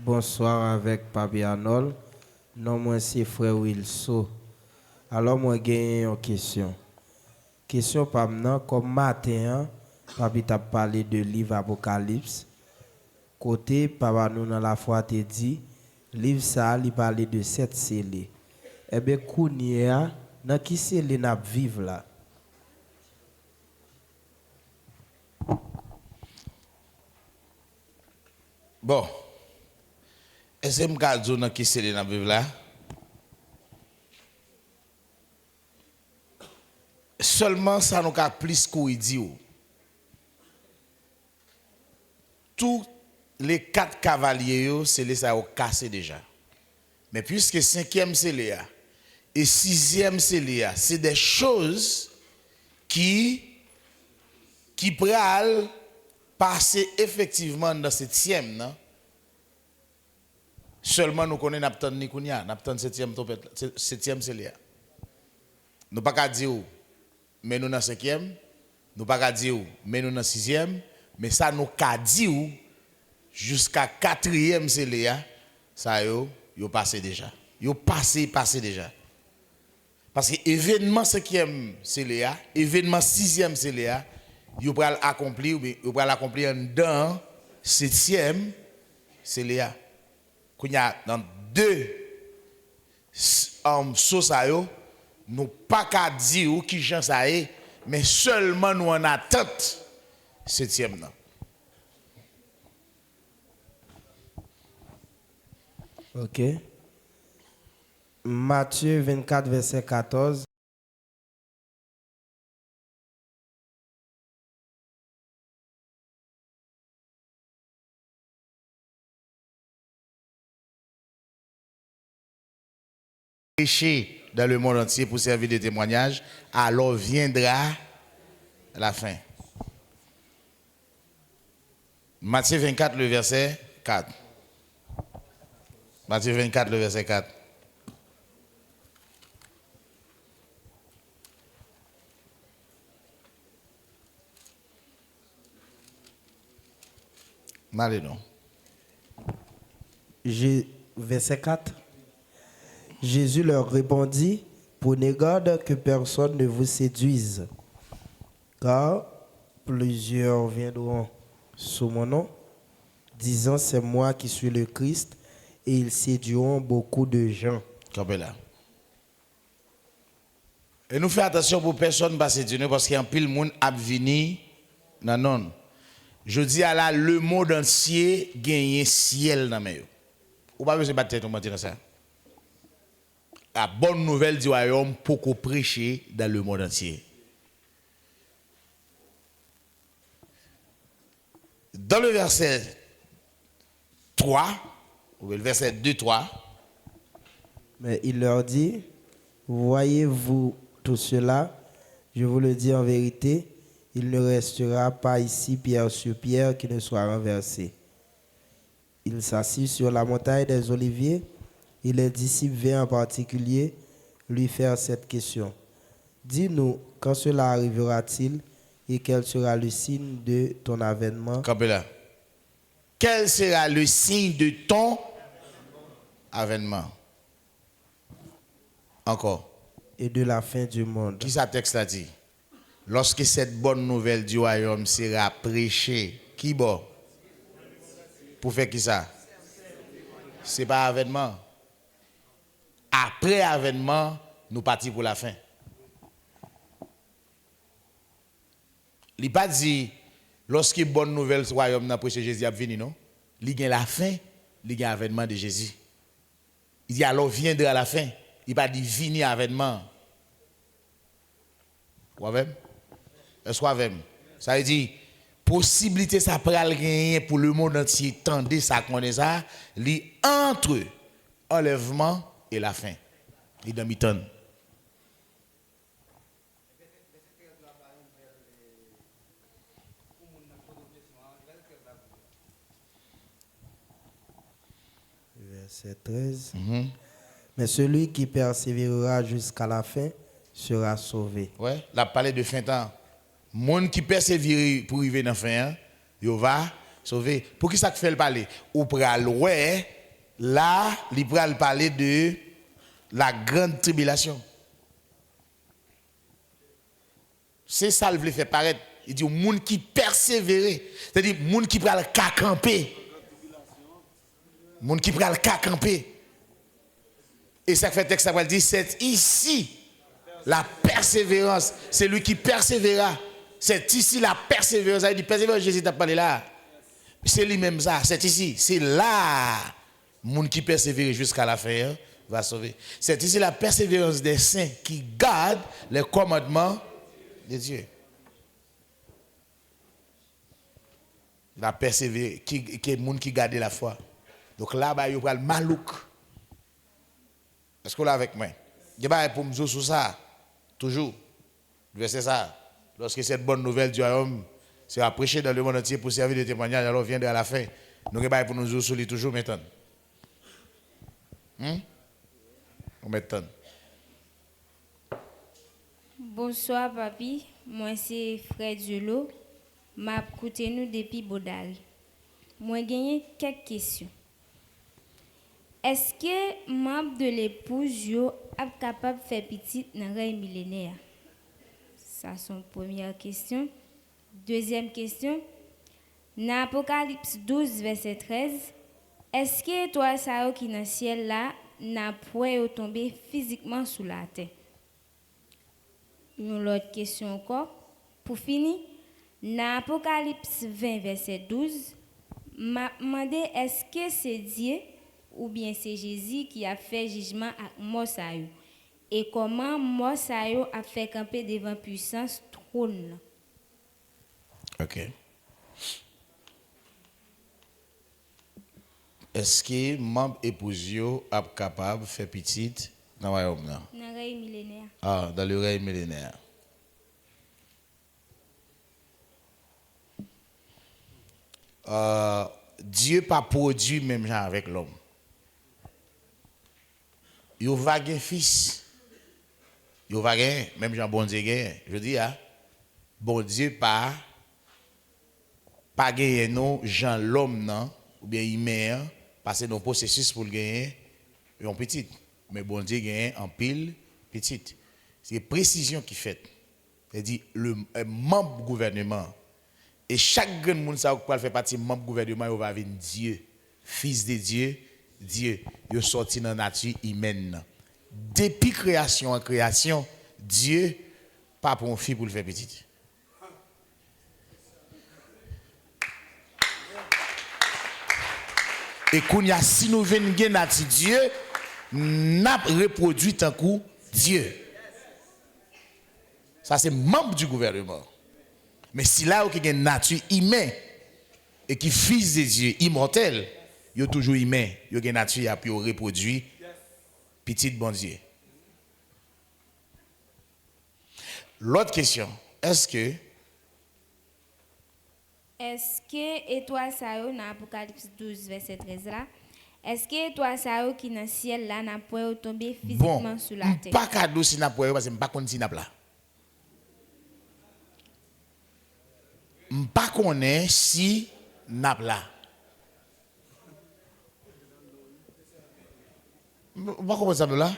Bonsoir avec Papi Arnold. Non, moi c'est frère Wilson. Alors moi j'ai une question. Question par maintenant, comme matin, Papi t'a parlé de livre Apocalypse. Côté, Papa nous dans la foi te dit, livre ça, il parlait de 7 scellés. Eh bien, Kounia, dans qui scellé n'a vivre là? Bon, est-ce que je vais dire dans qui scellé n'a vivre là? Seulement ça nous a plus qu'on dit. Tous les 4 cavaliers, c'est les ça ont cassé déjà. Mais puisque 5e c'est Léa et 6e c'est Léa, c'est des choses qui pourraient passer effectivement dans 7e, non? Seulement nous connaissons Naptan Nikounia, Naptan 7e c'est Léa. Nous pas qu'à dire mais nous dans 5e, nous pas qu'à dire mais nous dans 6e, mais ça nous qu'à dire jusqu'à 4e c'est Léa, ça yo passé déjà. Yo passé déjà. Parce que événement 5e c'est Léa, événement 6e c'est Léa, yo pral accomplir dans 7e c'est Léa. Qu'on y a dans 2 sauces à yo, nous pas qu'à dire qui gens ça est, mais seulement nous en attente 7e non. Ok. Matthieu 24, verset 14. Péché dans le monde entier pour servir de témoignage, alors viendra la fin. Matthieu 24, le verset 4. Matthieu 24, le verset 4. Allez non. Verset 4. Jésus leur répondit, prenez garde que personne ne vous séduise, car plusieurs viendront sous mon nom, disant c'est moi qui suis le Christ, et ils séduiront beaucoup de gens. Là. Et nous faisons attention pour personne ne pas séduire parce qu'il y a un pile monde à venir. Non. Je dis à la, le monde entier gagne ciel dans mes. Ou pas besoin de battre tête au matin ça. La bonne nouvelle du royaume pour qu'on prêcher dans le monde entier. Dans le verset 3, ou le verset 2-3. Mais il leur dit, voyez-vous tout cela, je vous le dis en vérité, il ne restera pas ici pierre sur pierre qui ne soit renversé. Il s'assit sur la montagne des Oliviers, et les disciples viennent en particulier lui faire cette question. Dis-nous, quand cela arrivera-t-il et quel sera le signe de ton avènement? Quel sera le signe de ton avènement? Encore. Et de la fin du monde. Qui ça texte a dit? Lorsque cette bonne nouvelle du royaume sera prêchée, qui bon? Pour faire qui ça? C'est pas avènement. Après avènement, nous partons pour la fin. Il n'a pas dit, lorsque bonne nouvelle du royaume n'a prêché Jésus a venu, non? Il y a la fin, il y a l'avènement de Jésus. Il dit alors viendra la fin. Il n'a pas dit vini avènement. Vous voyez? Est-ce que vous ça veut dire, possibilité ça pral gagner pour le monde entier, tendez ça connaît ça, li entre enlèvement et la fin. Il dans mi-temps. Verset 13. Mais celui qui persévérera jusqu'à la fin sera sauvé. Ouais, la parlé de fin temps. Monde qui persévère pour arriver dans la fin, il va sauver. Pour qui ça fait le parler? Ou pral ouais Là, il va parler de la grande tribulation. C'est ça qu'il veut faire paraître. Il dit, monde qui persévère, c'est-à-dire, monde qui prend le cas camper. Monde qui prend le cas camper. Et ça fait texte, ça va dire, c'est ici la persévérance. C'est lui qui persévéra. C'est ici la persévérance. Il dit, persévérance, Jésus t'a parlé là. C'est lui-même ça. C'est ici. C'est là. Monde qui persévère jusqu'à la fin va sauver. C'est ici la persévérance des saints qui gardent les commandements de Dieu. La persévérance, qui est le monde qui garde la foi. Donc là, il y a le malouk. Est-ce que vous l'avez avec moi? Il y a pour me dire sur ça. Toujours. Verset ça. Lorsque cette bonne nouvelle du royaume sera prêchée dans le monde entier pour servir de témoignage, alors viendra à la fin. Nous avons pour nous dire sur lui toujours maintenant. Maintenant. Bonsoir, papi. Moi, c'est Fred Zolo. M'a écouté nous depuis Bodal. Moi, j'ai gagné quelques questions. Est-ce que membre de l'épouse est capable de faire petit dans le règne millénaire? Ça, c'est la première question. Deuxième question. Dans Apocalypse 12, verset 13, est-ce que toi, ça qui est dans le ciel là, n'a pas tomber physiquement sous la terre? Une autre question encore. Pour finir, dans Apocalypse 20, verset 12, m'a demandé est-ce que c'est Dieu ou bien c'est Jésus qui a fait jugement à Mosaïo? Et comment Mosaïo a fait camper devant puissance trône? Ok. Est-ce que membre épouse est capable de faire petite dans le royaume? Dans le règne millénaire. Ah, dans le règne millénaire. Dieu pas produit même genre avec l'homme. Il va un fils. Il va même genre bon Dieu gagne. Je dis bon Dieu pas gagner non Jean l'homme non ou bien il met passer dans processus pour gagner un petit. Mais bon Dieu gagne en pile petite. C'est précision qui fait. C'est-à-dire le membre du gouvernement. Et chaque grand monde qui fait partie du membre du gouvernement, il va venir Dieu, fils de Dieu, Dieu. Il est sorti dans la nature humaine. Depuis création en création, Dieu pas pour un fils pour le faire petit. Et si nous venons de nature Dieu, n'a reproduit un coup Dieu. Ça c'est membre du gouvernement. Mais si là il y a une nature humaine et qui fils de Dieu immortel, il est toujours humain, il y a une nature qui reproduit petit bon Dieu. L'autre question, est-ce que étoile ça dans Apocalypse 12 verset 13 là, est-ce que étoile ça qui dans le ciel là n'a pas tomber physiquement sur la terre? Pas cadeau si n'a pas parce que pas connait si n'a là. Pas connait si n'a là. Pas comment ça là?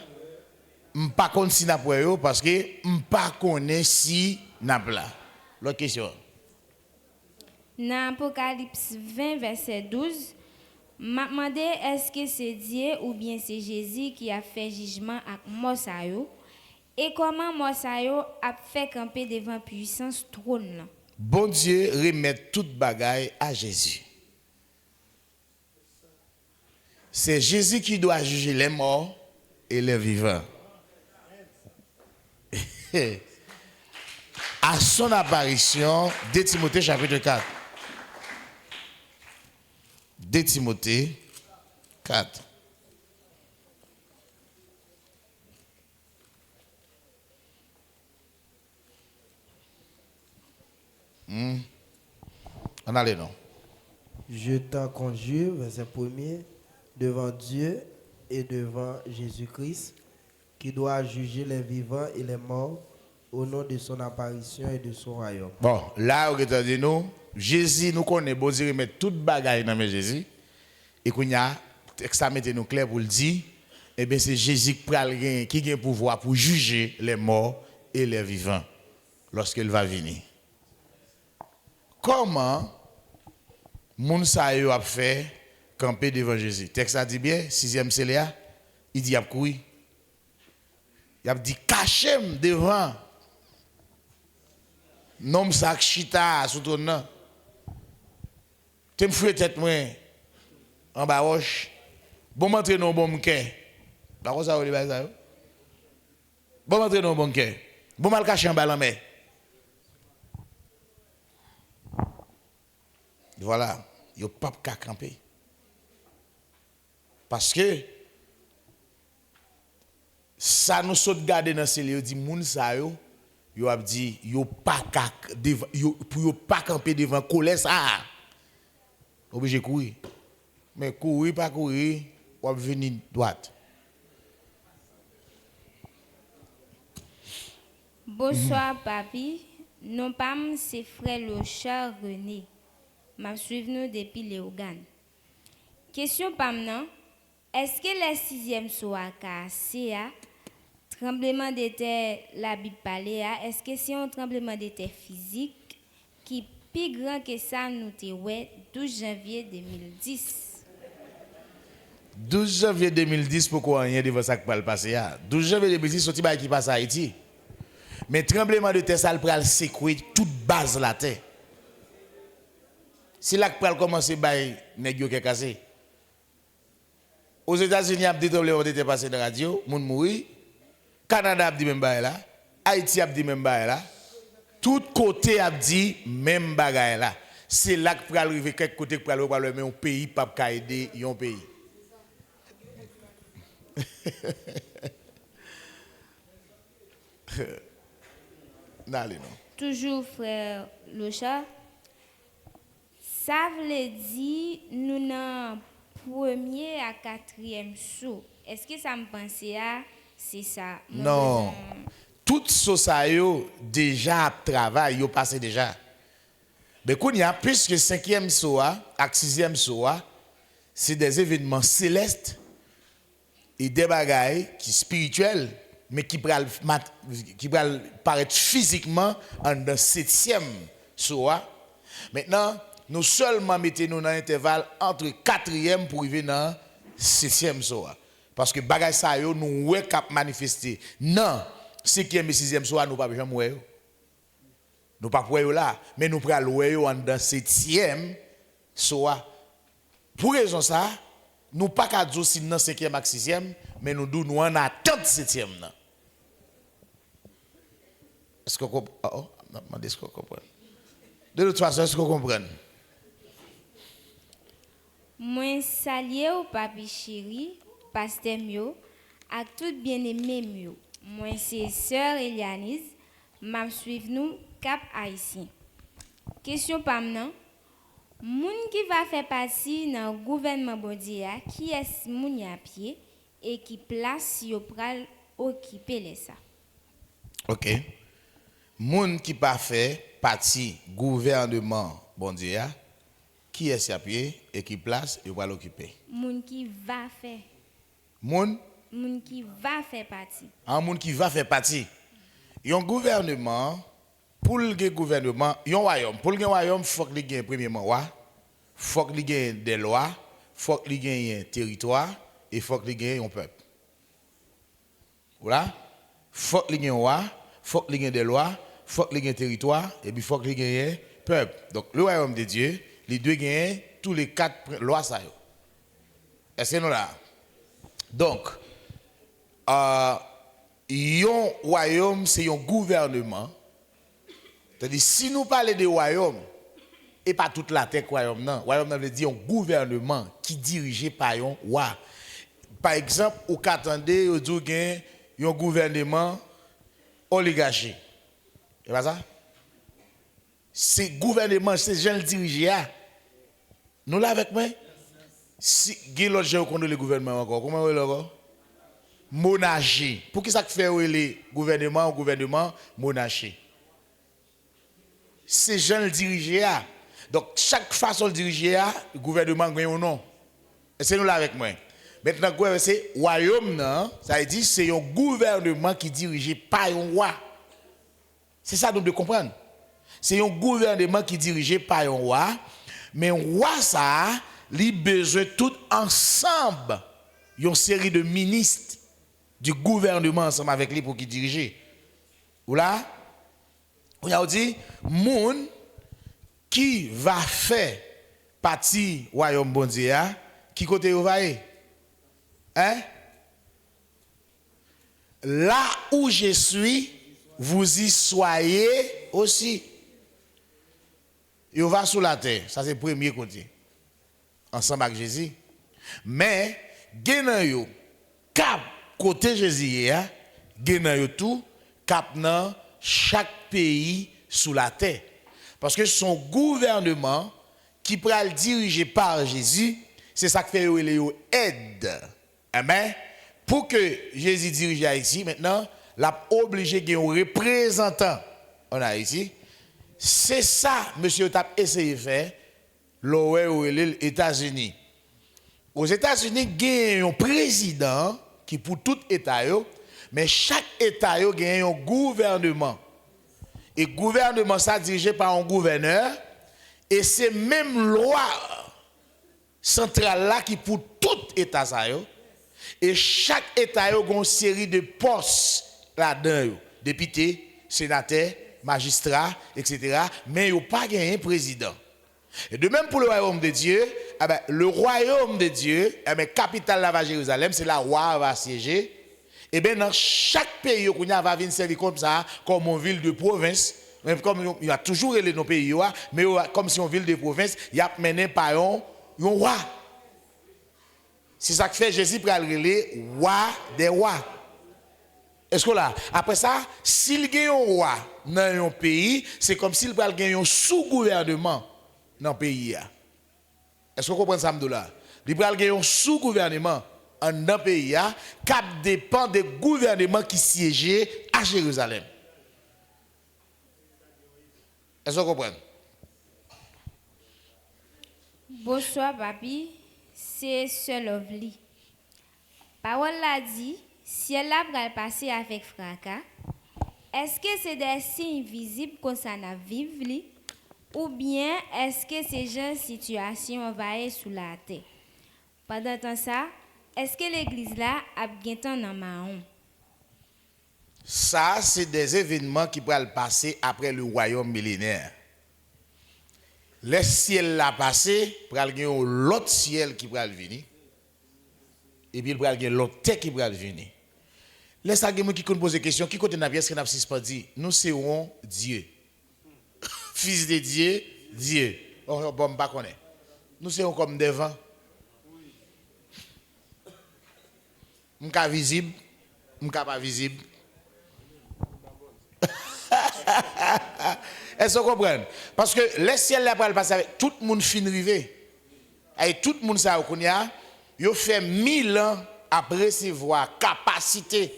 Pas connait si n'a pas parce que pas connait si n'a là. L'autre question. Dans Apocalypse 20, verset 12, m'a demandé est-ce que c'est Dieu ou bien c'est Jésus qui a fait jugement à Mosaïo et comment Mosaïo a fait camper devant puissance trône. Bon Dieu remet toute bagaille à Jésus. C'est Jésus qui doit juger les morts et les vivants. À son apparition, 2 Timothée chapitre 4. 2 Timothée 4. On a les noms. Je t'en conjure, verset 1er, devant Dieu et devant Jésus-Christ, qui doit juger les vivants et les morts au nom de son apparition et de son royaume. Bon, là, on a dit nous, Jésus nous connaît, bon Dieu, met toute bagaille dans Jésus, et qu'on y a texte ça mettez nous clair pour le dire, eh bien c'est Jésus qui a le pouvoir pour juger les morts et les vivants lorsqu'il va venir. Comment moun sa yo a fait camper devant Jésus? Texte ça dit bien, 6e Célia, il dit y a couru. Il a dit cachem devant nom sak chita sous ton nom. T'es fouet tête moi en bas roche. Bon m'entrer non bon m'ke. Par contre ça veut dire ça. Bon m'entrer non bon m'ke. Bon mal cacher en bas la mer. Voilà, yo pas qu'à camper. Parce que ça nous saute garder dans ce lieu dit moun sa yo a dit yo pas pour yo pas camper devant colère ça. Obligé courir. Mais courir pas courir, ou venir droite. Bonsoir papi, non pas c'est frère Locha René. M'a suivi nous depuis Léogan. Question pas maintenant, est-ce que les 6e soir cassé tremblement de terre la Bible parler est-ce que c'est un tremblement de terre physique qui plus grand que ça nous te ouais 12 janvier 2010. 12 janvier 2010 pourquoi rien devant ça qui va le passer 12 janvier 2010 sorti ba qui passe à Haïti. Mais tremblement de terre ça le pral secouer toute base de la terre. C'est là que pral commencer bay nèg yo qui cassé. Aux États-Unis, il y a des tremblements de terre passé dans la radio, moun mouri. Canada a dit même bail là, Haïti a dit même bail là. Tout côté a dit même bagaille là. C'est là que pral arriver quelque côté que pral parler mais un pays pas ka aider un pays. N'allez non. Toujours frère Locha. Ça veut dire nous dans premier à 4e saut. Est-ce que ça me pensait à c'est ça? Non. Tout ça yo déjà travail yo passé déjà. Mais qu'on y a plus que 5e saut et 6e saut, c'est des événements célestes et des bagailles qui spirituels mais qui pral paraître physiquement en dans 7e saut. Maintenant nous seulement mettons dans l'intervalle entre 4e pour arriver dans 6e saut. Parce que bagay sa yo nous ouais cap manifester. Non, 5e et 6e soir nous pas jamais ouais. Nous pas ouais là, mais nous pral ouais yo dans 7e soir. Pour raison ça, nous pas ka dire si dans 5e et 6e, mais nous dou nous en attente 7e nan. Est-ce que vous comprenez? Oh, non, est-ce que vous comprenez? De toute façon, est-ce que vous comprenez? Moi saluer au papi chéri pasteur mio, à tout bien-aimé mio. Moi, c'est sœur Elianise, m'a suivi nous Cap Haïtien. Question pas maintenant. Moun qui va faire partie dans le gouvernement Bondia, qui est moun à pied et qui place yo pral occuper les ça. OK. Moun qui pas fait partie gouvernement Bondia, qui est à pied et qui place yo pral occuper. Moun qui va faire Moun qui va faire partie. Un moun qui va faire partie. Yon gouvernement, pour le gouvernement, yon royaume. Pour le royaume, il faut qu'il y ait premièrement roi, il faut qu'il y ait des lois, il faut qu'il y ait un territoire et il faut qu'il y ait un peuple. Voilà? Il faut qu'il y ait un roi, il faut qu'il y ait des lois, il faut qu'il y ait un territoire et puis il faut qu'il y ait un peuple. Donc le royaume de Dieu, les deux gagnent tous les 4 lois ça. Est-ce que nous là? Donc, yon royaume, c'est un gouvernement. C'est-à-dire, si nous parlons de royaume, et pas toute la terre royaume, non. Royaume, veut dire un gouvernement qui est dirigé par un roi. Par exemple, au qu'attendez, vous dites qu'il y a un gouvernement oligarchique. C'est pas ça? C'est gouvernement, c'est gens dirigés. Nous là avec moi? Si l'autre gens qui le gouvernement encore, comment vous encore? Monarchie. Pour qui ça fait le gouvernement monarchie? C'est gens dirigés. Donc chaque façon de diriger, le gouvernement gagne un nom. Et c'est nous là avec moi. Maintenant, c'est royaume, non? Ça veut dire c'est un gouvernement qui est dirigé par un roi. C'est ça donc de comprendre. C'est un gouvernement qui est dirigé par un roi, mais un roi, ça, il a besoin tout ensemble, une série de ministres du gouvernement ensemble avec lui pour qui diriger. Ou là, on a dit, moun qui va faire partie du royaume bon Dieu, qui côté vous va aller? Hein? Là où je suis, vous y soyez aussi. Il va sous la terre, ça c'est le premier côté. Ensemble avec Jésus. Mais, genan yo, cap côté Jésus, genan yo tout, cap nan chaque pays sous la terre. Parce que son gouvernement, qui pourra le diriger par Jésus, c'est ça qui fait yo aide. Amen. Pour que Jésus dirige Haïti, maintenant, l'a obligé de un représentant en Haïti. C'est ça, monsieur, t'a essayé de faire, les États-Unis. Aux États-Unis, il y a un président qui pour tout État, mais chaque État a un gouvernement. Et le gouvernement, ça dirigé par un gouverneur, et c'est même loi centrale là qui pour tout État ça. Et chaque État a une série de postes là-dedans, députés, sénateurs, magistrats, etc. Mais il n'y a pas un président. Et de même pour le royaume de Dieu, le royaume de Dieu, capitale là-bas Jérusalem, c'est là où roi va siéger. Et bien dans chaque pays, on va venir servir comme ça, comme une ville de province. Même comme il y a toujours nos pays, mais comme si une ville de province, il y a mené par un roi. C'est ça que fait Jésus pour aller roi des rois. Est-ce que là, après ça, s'il gagne un roi dans un pays, c'est comme s'il gagne un sous-gouvernement dans le pays. Est-ce que vous comprenez ça, Mdoula? Il gagne un sous-gouvernement dans le pays qui dépend des gouvernements qui siégeaient à Jérusalem. Est-ce que vous comprenez? Bonsoir, papi. C'est Sœur Lovely. Parole l'a dit, si elle a passé avec fracas, est-ce que c'est des signes visibles qu'on s'en a vivre ou bien est-ce que ces gens situation envahissent sous la terre? Pendant temps ça, est-ce que l'église là a bien temps dans marron? Ça, c'est des événements qui peuvent passer après le royaume millénaire. Le ciel l'a passé, il y a l'autre ciel qui va venir. Et puis il y a l'autre terre qui va venir. Laisse à quelqu'un qui pose des questions, qui côté n'a bien ce qu'on a suspendu. Nous serons Dieu. Fils de Dieu, Dieu. Oh, bon, pas connaît. Nous serons comme des vents. Nous sommes visibles, nous ne sommes pas visibles. Est-ce que vous comprenez? Parce que le ciel là pour passer avec tout le monde fin rivé. Et tout le monde ça il fait 1000 ans après recevoir capacité.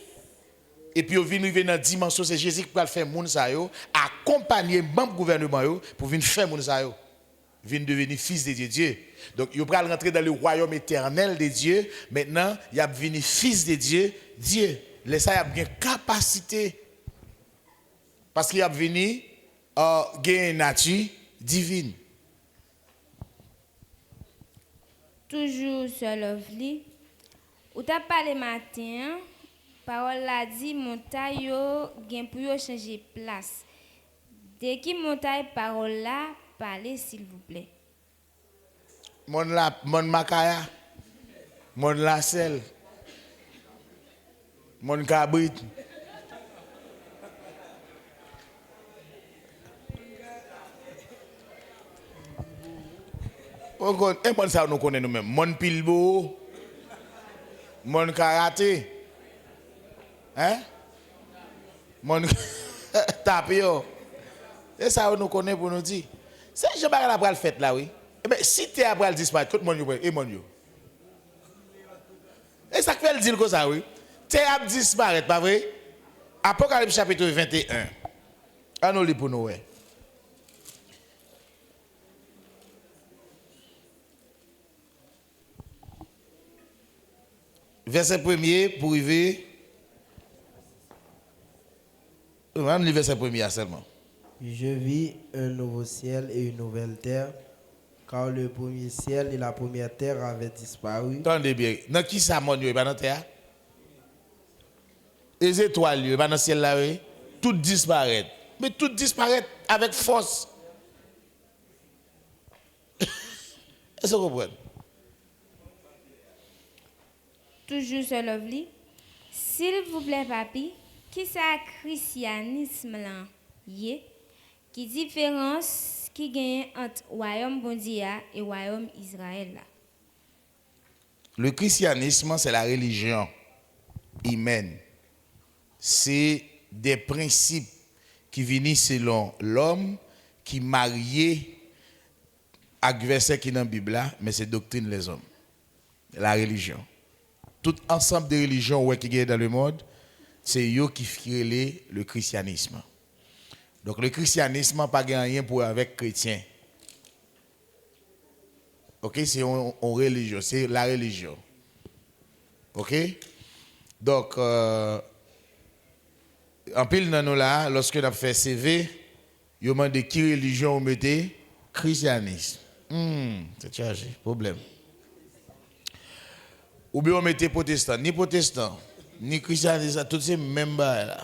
Et puis il vient arriver dans la dimension, c'est Jésus qui va faire moun ça accompagner le gouvernement pour venir faire moun ça venir devenir fils de Dieu. Donc il va rentrer dans le royaume éternel de Dieu. Maintenant, il va devenir fils de Dieu, Dieu. Les ça il a bien capacité. Parce qu'il a venu une nature divine. Toujours sur Lovely. Ou t'as parlé matin, parole l'a dit, montagne gen pour yo changer place. Dès qui montagne parole là, parlez s'il vous plaît. Mon makaya, mon lacel, mon cabrit. Et mon ça nous connaît nous-mêmes. Mon pilbo, mon karaté, hein? Mon tapio. Et ça nous connaît pour nous dire. C'est je vais après le fait là oui. Eh ben si tu es après le disparaître, tout le monde et mon yo. Et ça fait le dire comme ça oui. Tu es à disparaître pas vrai? Apocalypse chapitre 21. On nous lit pour nous ouais. verset premier pour arriver. Même le verset premier seulement. Je vis un nouveau ciel et une nouvelle terre, car le premier ciel et la première terre avaient disparu. Attendez bien. Dans qui ça mon Dieu, pas dans terre? Les étoiles, pas dans le ciel là, oui. Tout disparaît. Mais tout disparaît avec force. Est-ce que vous comprenez? Toujours sur Lovely. S'il vous plaît, papi, qui ça christianisme là? Qui différence qui gagne entre royaume bondia et royaume Israël là? Le christianisme, c'est la religion humaine. C'est des principes qui viennent selon l'homme qui marié avec verset qui est dans la Bible, là, mais c'est doctrine les hommes. La religion. Tout ensemble de religions qui est dans le monde, c'est eux qui font le christianisme. Donc le christianisme n'a pas rien pour avec chrétien. OK, c'est une religion, c'est la religion. OK? Donc en pile dans nous là, lorsque nous avons fait CV, ils ont demandé qui religion on mettait christianisme. C'est chargé, problème. Ou bien on mettait protestant, ni christianisme, tout c'est même bail là.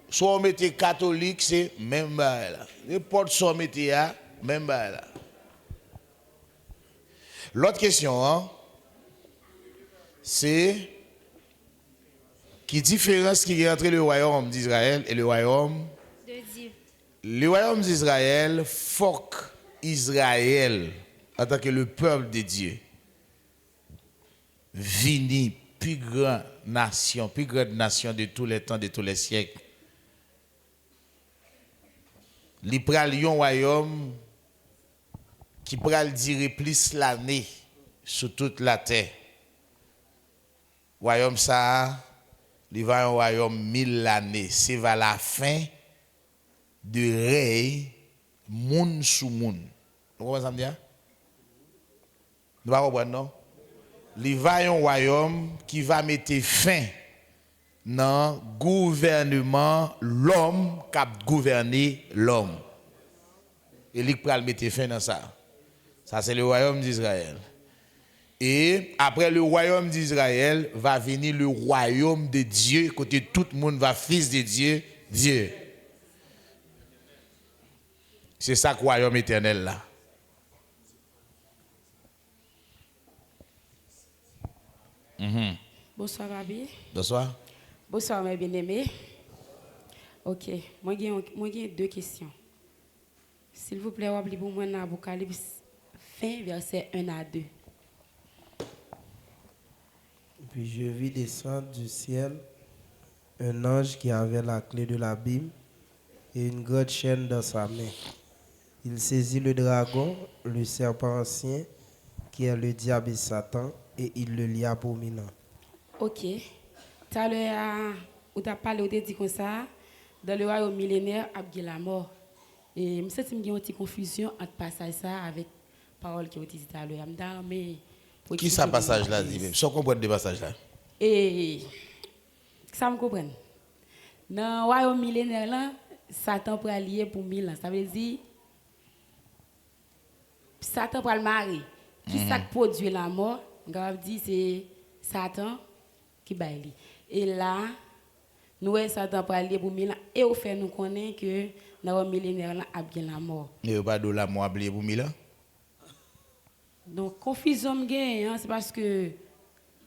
Soit on mettait catholique, c'est même bail là. N'importe soit on mettait même bail là. L'autre question, hein, c'est qui différence qu'il y a entre le royaume d'Israël et le royaume De Dieu. Le royaume d'Israël, faut Israël, en tant que le peuple de Dieu, vini plus grande nation de tous les temps, de tous les siècles. Li pral yon royaume qui pral dire plus l'année sur toute la terre. Royaume ça, il va un royaume 1000 années. C'est vers la fin de règne moun sous moun. Vous comprenez ça me dire? Nous ne comprenons pas, non? Il va un royaume qui va mettre fin dans le gouvernement l'homme qui a gouverné l'homme. Et il va mettre fin dans ça. Ça, c'est le royaume d'Israël. Et après le royaume d'Israël, va venir le royaume de Dieu, côté tout le monde va fils de Dieu, Dieu. C'est ça le royaume éternel là. Bonsoir, Babi. Bonsoir. Bonsoir, mes bien-aimés. Ok, moi j'ai deux questions. S'il vous plaît, oubliez pour moi dans Apocalypse fin, verset 1 à 2. Puis je vis descendre du ciel un ange qui avait la clé de l'abîme et une grande chaîne dans sa main. Il saisit le dragon, le serpent ancien, qui est le diable et Satan, et il le lia pour 1000 ans. Ok. Tout à l'heure, on t'a parlé, on t'a dit comme ça, dans le royaume millénaire, il y a la mort. Et je me sens qu'il y a une petite confusion entre passage ça avec la parole qui a été dit tout à l'heure. Qui ça passage là dit? Sans comprendre des passages là. Et ça me comprend. Dans le royaume millénaire, là, Satan peut allier pour 1000 ans. Ça veut dire Satan peut le marier. Qui ça produit la mort? On va dire c'est Satan qui baille. Et là, nous Satan peut allier pour 1000 ans. Et au fait, nous connaissons que dans le royaume millénaire, là, il y a la mort. Mais il n'y a pas de la mort oublié pour 1000 ans. Donc, confusion, c'est parce que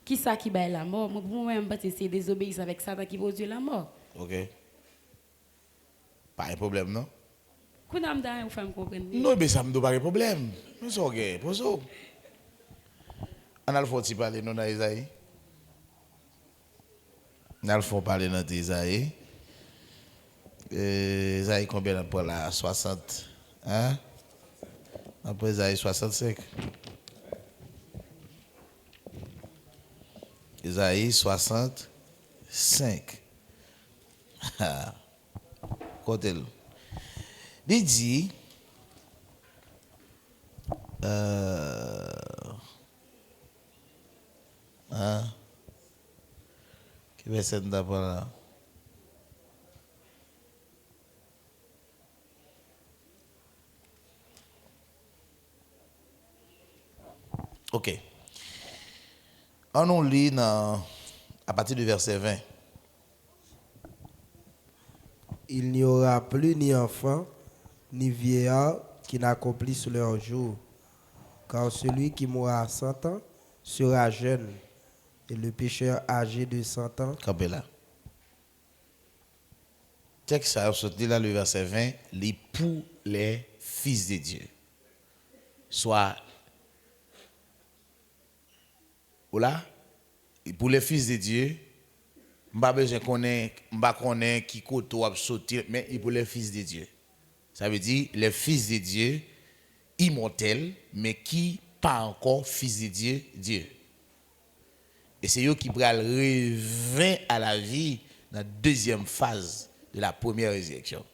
qui ça qui baille la mort? Moi, pour moi-même, c'est désobéissance avec Satan qui produit la mort. OK. Pas un problème, non? Quand on a fait me comprendre. Non, mais ça ne me donne pas de problème. C'est OK. Pour ça. On a le faut parler dans Isaïe. On a le faut parler dans Isaïe. Isaïe combien après la 60? Hein? Après Isaïe 65. Isaïe 65. Côté-le. Il dit, Hein? Qui verset d'abord là? Ok. On nous lit à partir du verset 20. Il n'y aura plus ni enfant, ni vieillard qui n'accomplissent leur jour, car celui qui mourra à 100 ans sera jeune, et le pécheur âgé de 100 ans. Campé là. Texte ça sorti là le verset 20, les pour les fils de Dieu. Soit ou là, et pour les fils de Dieu, m'pas besoin connaître qui côté ou sauter, mais pour les fils de Dieu. Ça veut dire les fils de Dieu immortels, mais qui pas encore fils de Dieu, Dieu. Et c'est eux qui pral revenir à la vie dans la deuxième phase de la première résurrection.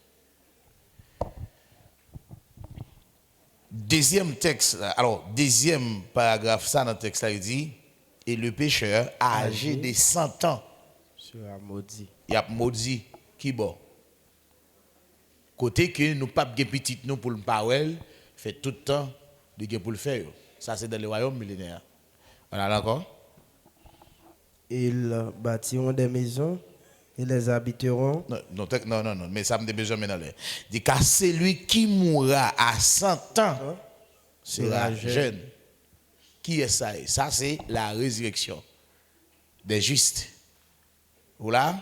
Deuxième texte, alors deuxième paragraphe, ça dans le texte là, il dit, et le pécheur âgé de 100 ans Sera maudit. il a maudit qui bon. Côté que nous pas de petit nous pour le parler, fait tout le temps de gain pour le faire. Ça c'est dans le royaume millénaire. Voilà d'accord? Ils bâtiront des maisons et les habiteront. Non, mais ça me dit besoin maintenant. Dit car celui qui mourra à 100 ans sera jeune. Qui est ça? Ça c'est la résurrection des justes. Voilà,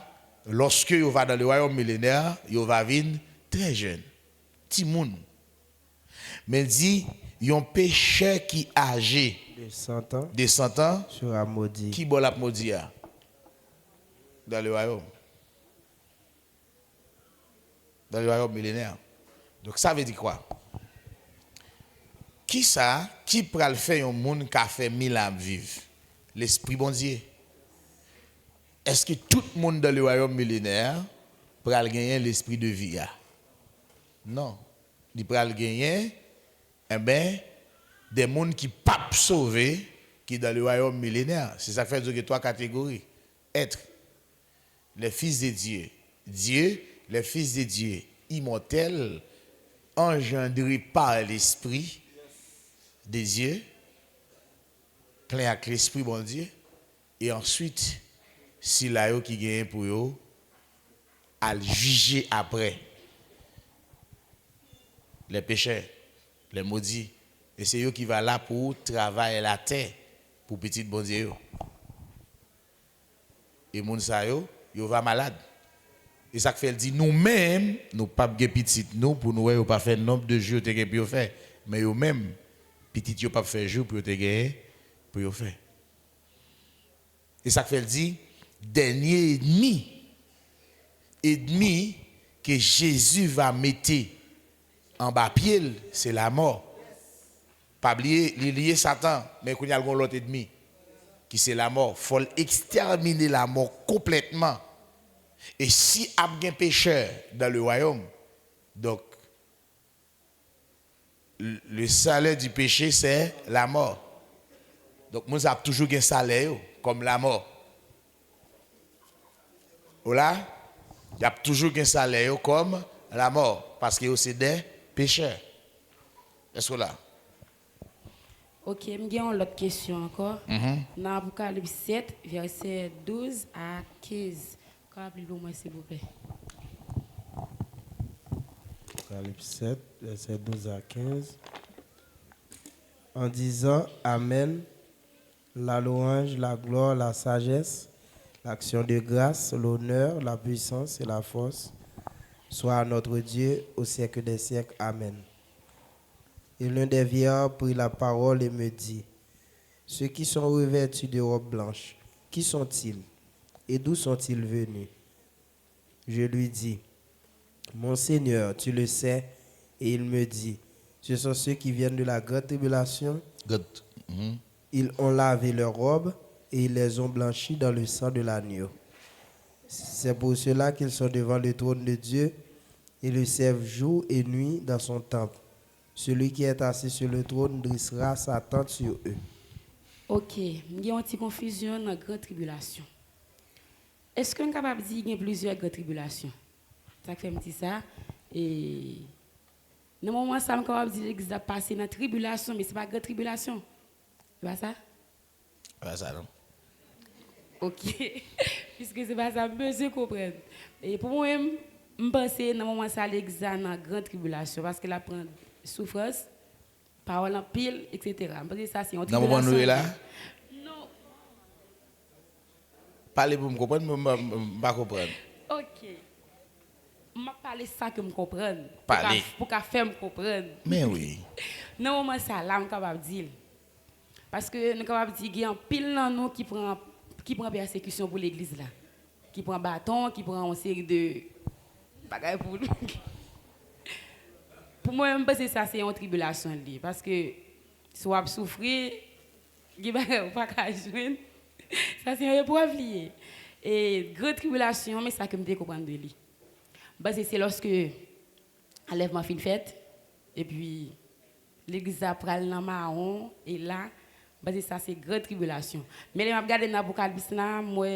lorsque vous va dans le royaume millénaire, vous va venir très jeune, petit monde. Mais dit, il y a un pécheur qui âgé De 100 ans sera sera maudit. qui bon la maudit dans le royaume. Dans le royaume millénaire. Donc ça veut dire quoi? Qui ça, qui pral faire un monde qui a fait 1000 ans vivre? L'esprit bon Dieu. Est-ce que tout le monde dans le royaume millénaire pral gagner l'esprit de vie? Non. Il pral gagner des mondes qui ne sont pas sauvés qui dans le royaume millénaire. C'est ça qui fait que trois catégories. Être les fils de Dieu. Dieu, les fils de Dieu immortels, engendrés par l'esprit de Dieu, plein avec l'esprit bon Dieu, et ensuite, si là qui gagne pour eux, à le juger après les pécheurs, les maudits. Et c'est eux qui va là pour travailler la terre pour petit bon Dieu. Et moun sa yo va malade. Et ça fait dit nous-mêmes, nous pas de petit nous pour nous pas faire nombre de jours te pour faire, mais eux même petit yo pas faire jour pour te gagner pour faire. Et ça fait dit dernier ennemi que Jésus va mettre en bas pied, c'est la mort. Pas oublier, lié Satan, mais qu'on y a l'autre ennemi qui c'est la mort. Il faut exterminer la mort complètement. Et si il y a un pécheur dans le royaume, donc le salaire du péché c'est la mort. Donc nous avons toujours un salaire comme la mort. Voilà, il y a toujours un salaire comme la mort parce que c'est des pécheurs. Est-ce que là? Ok, je vais une autre question encore. Dans Apocalypse 7, verset 12 à 15. Rappelez-vous moi s'il vous plaît. Apocalypse 7, verset 12 à 15. En disant Amen, la louange, la gloire, la sagesse, l'action de grâce, l'honneur, la puissance et la force soit à notre Dieu au siècle des siècles. Amen. Et l'un des vieillards prit la parole et me dit, ceux qui sont revêtus de robes blanches, qui sont-ils et d'où sont-ils venus? Je lui dis, mon Seigneur, tu le sais. Et il me dit, ce sont ceux qui viennent de la grande tribulation. Ils ont lavé leurs robes et ils les ont blanchis dans le sang de l'agneau. C'est pour cela qu'ils sont devant le trône de Dieu et le servent jour et nuit dans son temple. Celui qui est assis sur le trône dressera sa tente sur eux. OK, il y a une petite confusion dans la grande tribulation. Est-ce qu'on est capable de dire qu'il y a plusieurs grandes tribulations? Ça fait me dire ça. Et dans le moment où ça, je suis capable de dire qu'il a passé dans la tribulation, mais ce n'est pas grande tribulation. C'est pas ça? Pas ça, non? OK. Puisque c'est pas ça, monsieur comprendre. Et pour moi, je pense que dans le moment où ça, l'examen dans la grande tribulation, parce qu'elle apprend souffrance, parole en pile, etc. Je pense que ça, c'est une Dans le moment où nous est là, Non. parlez pour me comprendre, mais je ne pas comprendre. OK. Je vais parler ça que je comprends. Parlez. Pour qu'elle faire me comprendre. Mais oui. Non, au moment ça, là, je suis capable de dire. Parce que nous sommes capables de dire qu'il y a un pile dans nous qui prend persécution pour l'église là. Qui prend bâton, qui prend une série de bagages pour nous. Pour moi, je pense que ça, c'est une tribulation. Parce que si on souffrir, il n'y a pas qu'à jouer. Ça, c'est une épreuve liée. Et grande tribulation, mais ça que je comprends de lui. Parce que c'est lorsque l'enlèvement fin fait, et puis l'église a pris le marron, et là, parce que ça c'est grande tribulation. Mais je regarde dans l'Apocalypse, moi,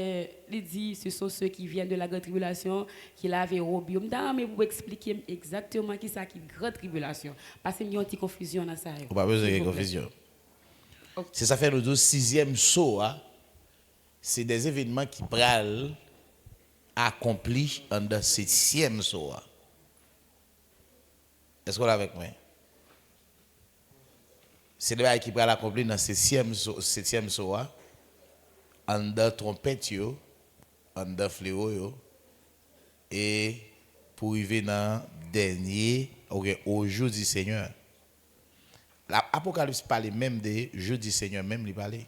il dit ce sont ceux qui viennent de la grande tribulation, qui l'avaient robé. Mais vous expliquer exactement qui c'est qui grande tribulation. Parce qu'il y a une petite confusion dans ça. On pas besoin de confusion. C'est ça fait le sixième saut. Hein? C'est des événements qui prennent accomplis en le septième saut. Hein? Est-ce qu'on est avec moi? C'est des choses qui prennent accompli dans le septième saut. Hein? En de trompette, en de fléau, et pour arriver dans le dernier, au jour du Seigneur. L'Apocalypse parle même des jours du Seigneur, même il parle.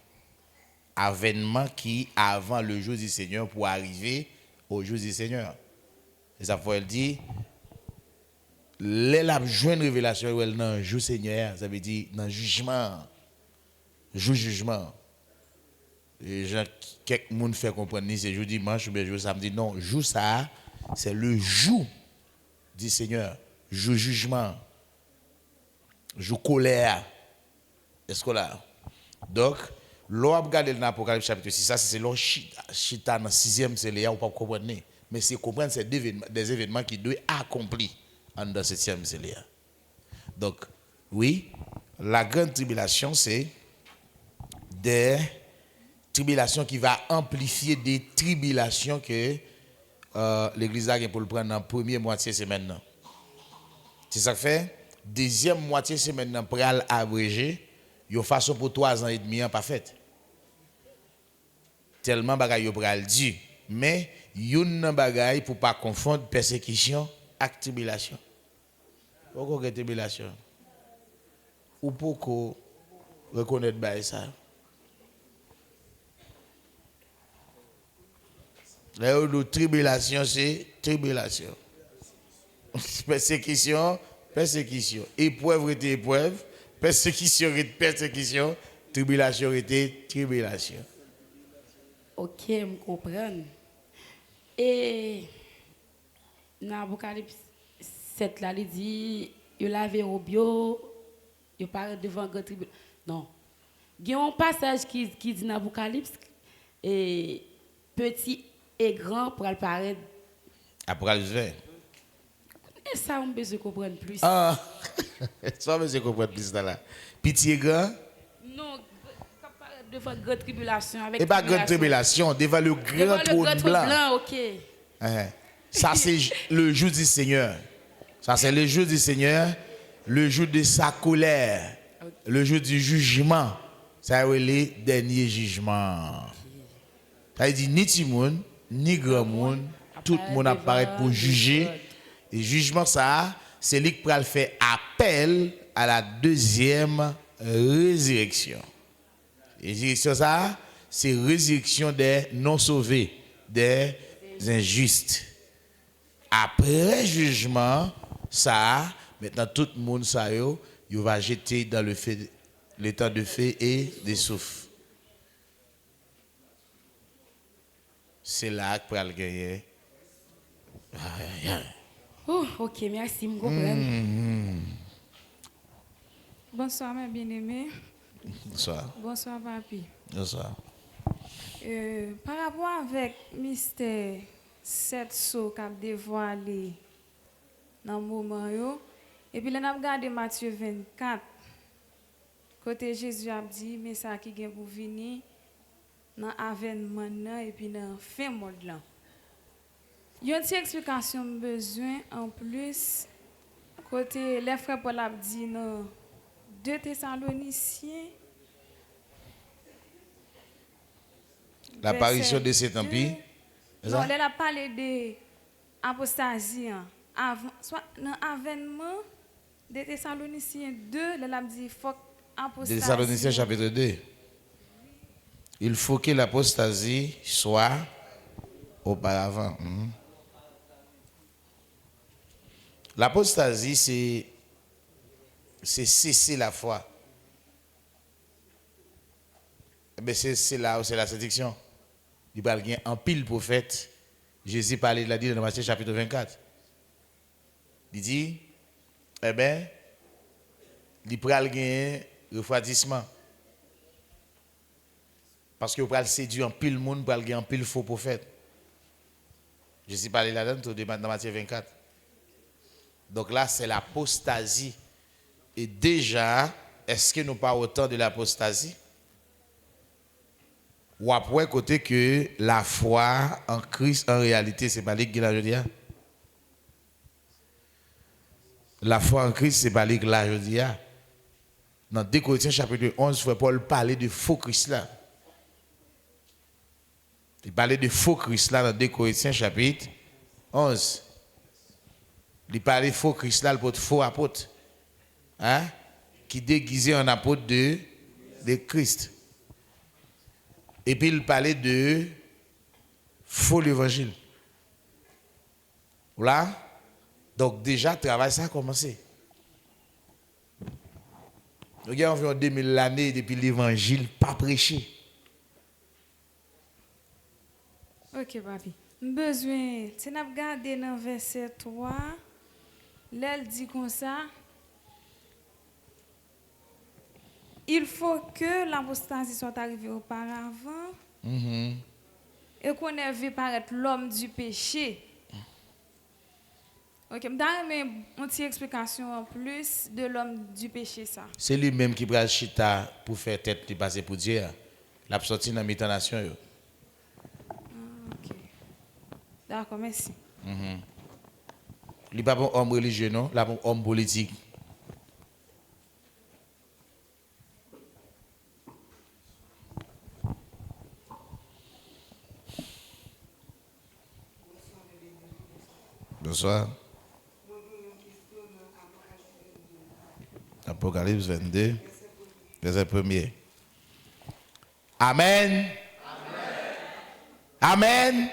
Avènement qui avant le jour du Seigneur pour arriver au jour du Seigneur. Et ça faut elle dire, elle a joué une révélation dans le jour du Seigneur, ça veut dire dans le jugement. Jugement. Les gens, quelques monde fait comprendre ni c'est jour dimanche ou bien jour samedi. Non, jour ça, c'est le jour du Seigneur. Jour jugement. Jour colère. Est-ce que là? Donc, l'on a regardé dans l'Apocalypse chapitre 6, ça c'est l'on chita dans le 6e, c'est là, on ne peut pas comprendre. Mais c'est comprendre c'est des événements qui doivent accomplir dans le 7e, c'est là. Donc, oui, la grande tribulation, c'est des tribulations qui vont amplifier des tribulations que l'Église a pour le prendre dans la première moitié c'est maintenant. C'est ça que fait. Deuxième moitié c'est maintenant pour abréger. Yo façon pour 3 ans et demi pas fait. Tellement bagay yo pral dit. Mais yon nan bagay pour pas confondre persécution avec tribulation. Pourquoi tribulation? Ou pourquoi reconnaître bagay ça? La tribulation c'est tribulation. Persécution, persécution. Épreuve était épreuve. Persécution était persécution. Tribulation était tribulation. OK, je comprends. Et dans l'Apocalypse 7, là, il dit, il l'avait au bio, il parle devant grand tribunal. Non. Il y a un passage qui dit dans l'Apocalypse, et petit et grand pour apparaître. Apocalypse 20. Et ça, on peut se comprendre plus. Ah, ça, on peut se comprendre plus là. Petit et grand. Non, devant grande tribulation. Avec Et pas grande tribulation, devant le grand trône blanc. OK. Ça, c'est le jour du Seigneur. Ça, c'est le jour du Seigneur, le jour de sa colère, le jour du jugement. Ça, c'est le dernier jugement. Ça veut dire ni petit monde, ni grand monde, tout le monde apparaît pour juger. Et jugement, ça, c'est lui qui va faire appel à la deuxième résurrection. Et résurrection, ça, c'est résurrection des non-sauvés, des injustes. Après jugement, ça, maintenant tout le monde, ça, il va jeter dans le feu, l'état de feu et de souffle. C'est là que va le gagner. Oh, OK, merci, je comprends. Bonsoir, mes bien-aimés. Bonsoir. Bonsoir, papi. Bonsoir. Par rapport avec mystère 7 sauts qu'a dévoilé dans le moment, et puis là, on a regardé Matthieu 24, côté Jésus a dit, mais ça qui vient pour venir dans l'avènement et puis dans la fin du monde. Il y a une petite explication besoin en plus, côté les frères Paul a dit dans 2 Thessaloniciens. L'apparition de cet empire. Non, elle a parlé de apostasie. Soit dans l'avènement de Thessaloniciens 2, elle a dit faut apostasie. De Thessaloniciens chapitre 2. Il faut que l'apostasie soit auparavant. L'apostasie, c'est cesser la foi. Mais c'est là où c'est la séduction. Il parle qu'il y a un pile prophète. Jésus parlait de la dit dans Matthieu chapitre 24. Il dit, eh bien, il parle qu'il y a un refroidissement. Parce que vous parlez séduire un pile monde, pour qu'il y a un pile faux prophète. Jésus parlait là-dedans dans Matthieu 24. Donc là, c'est l'apostasie. Et déjà, est-ce que nous parlons autant de l'apostasie? Ou après, côté que la foi en Christ, en réalité, c'est pas lui qui l'a dit. La foi en Christ, c'est pas lui qui l'a dit. Dans 2 Corinthiens chapitre 11, frère Paul parlait de faux Christ là. Il parlait de faux Christ là dans 2 Corinthiens chapitre 11. Il parlait de faux Christ là, le faux apôtre. Hein? Qui déguisait en apôtre de Christ. Et puis il parlait de faux évangile. Voilà. Donc déjà, le travail, ça a commencé. Il y a environ 2000 années depuis l'évangile, pas prêché. Ok, papi. Besoin, si nous regardons dans verset 3, l'elle dit comme ça, il faut que l'apostasie soit arrivée auparavant et qu'on ait vu paraître l'homme du péché. Ok, je vais une petite explication en plus de l'homme du péché. Ça. C'est lui-même qui prend chita pour faire tête de passer pour Dieu. Il a sorti dans la nation. Ok. D'accord, merci. Il n'est pas un homme religieux, non? Il est un homme politique. Bonsoir. Apocalypse 22, verset 1er. Amen. Amen.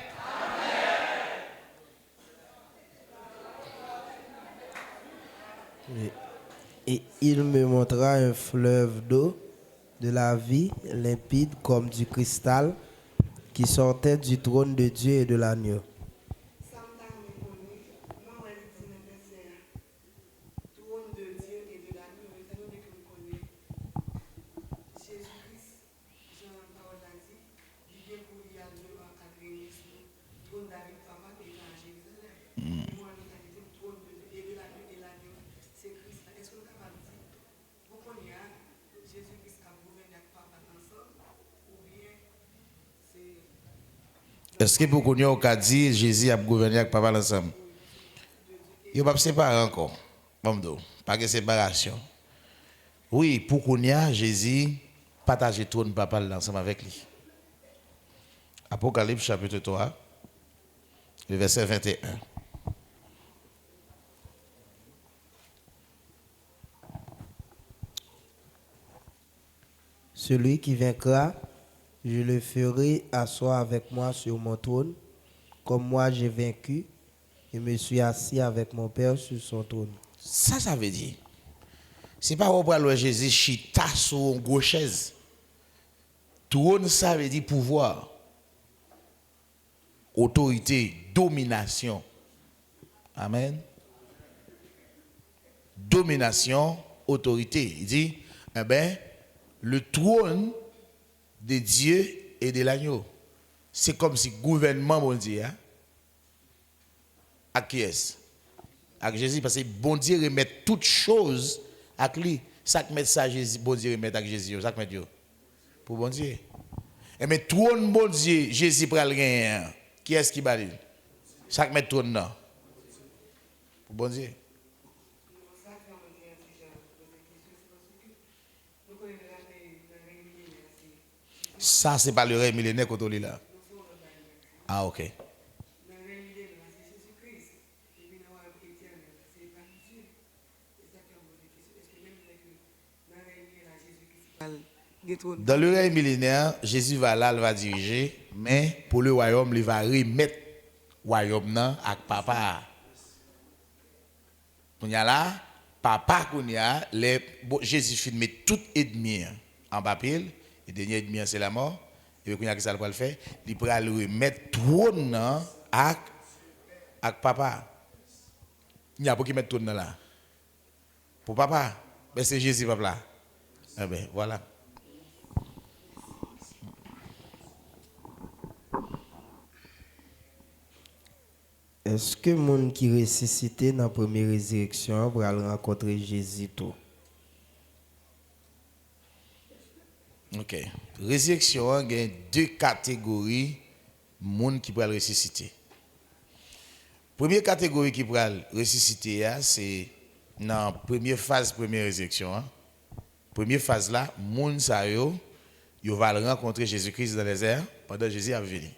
Et il me montra un fleuve d'eau de la vie, limpide comme du cristal, qui sortait du trône de Dieu et de l'agneau. Est-ce que pour qu'on ait au dit Jésus a gouverné avec papa ensemble? Il ne va pas se séparer encore. Pas de séparation. Oui, pour qu'on ait Jésus partage tout le papa ensemble avec lui. Apocalypse chapitre 3, le verset 21. Celui qui vaincra, je le ferai asseoir avec moi sur mon trône, comme moi j'ai vaincu et me suis assis avec mon Père sur son trône. Ça veut dire, c'est pas au bras Jésus chita sur une grosse chaise. Trône, ça veut dire pouvoir, autorité, domination. Amen. Domination, autorité. Il dit, eh bien, le trône de Dieu et de l'agneau. C'est comme si le gouvernement, bon Dieu, hein, à qui est-ce? À Jésus, parce que bon Dieu remet toutes choses à lui. Ça que met ça, Jésus, bon Dieu remet à Jésus, ça que met Dieu. Pour bon Dieu. Et mais trône, bon Dieu, Jésus prend le gain. Qui est-ce qui balise? Ça que met trône là. Pour bon Dieu. Ça, c'est pas le règne millénaire qu'on lit là. Ah, ok. Dans le règne millénaire, Jésus va là, il va diriger, mais pour le royaume, il va remettre le royaume à papa. Là, papa, Jésus filme tout ennemi en papier, et le dernier ennemi, c'est la mort. Et puis, qu'est-ce qu'il va faire? Il va le remettre trône avec papa. Il y a pour qui mettre trône là? Pour papa? Ben, c'est Jésus, papa. Eh bien, voilà. Est-ce que les gens qui ressuscitent dans la première résurrection vont rencontrer Jésus tout? Ok. Résurrection, il y a deux catégories de gens qui peuvent ressusciter. La première catégorie qui peut ressusciter, c'est dans la première phase de la première résurrection. La première phase là, les gens vont rencontrer Jésus-Christ dans les airs pendant que Jésus est venu.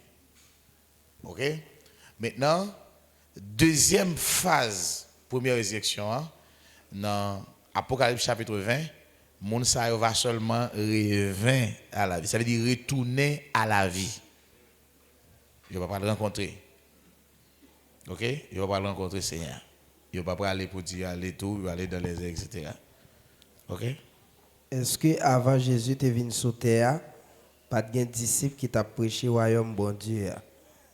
Ok? Maintenant, deuxième phase, première résurrection, dans Apocalypse chapitre 20, mon sa va seulement revenir à la vie. Ça veut dire retourner à la vie. Il ne va pas le rencontrer. Ok? Il ne va pas le rencontrer, Seigneur. Il ne va pas aller pour dire aller tout, il va aller dans les airs, etc. Ok? Est-ce que avant Jésus te venu sur terre, pas de disciple qui t'a prêché le royaume bon Dieu?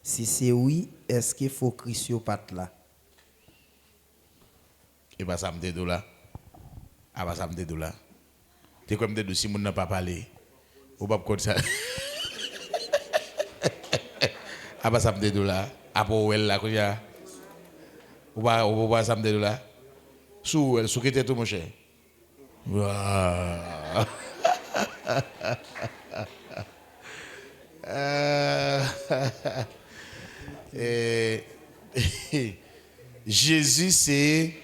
Si c'est oui, est-ce qu'il faut Christ au pat là? Et bien ça me dit là. Ah bah ça me dit là. Tu es comme des si moun n'a pas parlé. Ou pas comme ça. Ah bah ça me dit là. Après elle là quoi ya. Ou pas ça me dit là. Sous elle sous qui était tout mon cher. Jésus c'est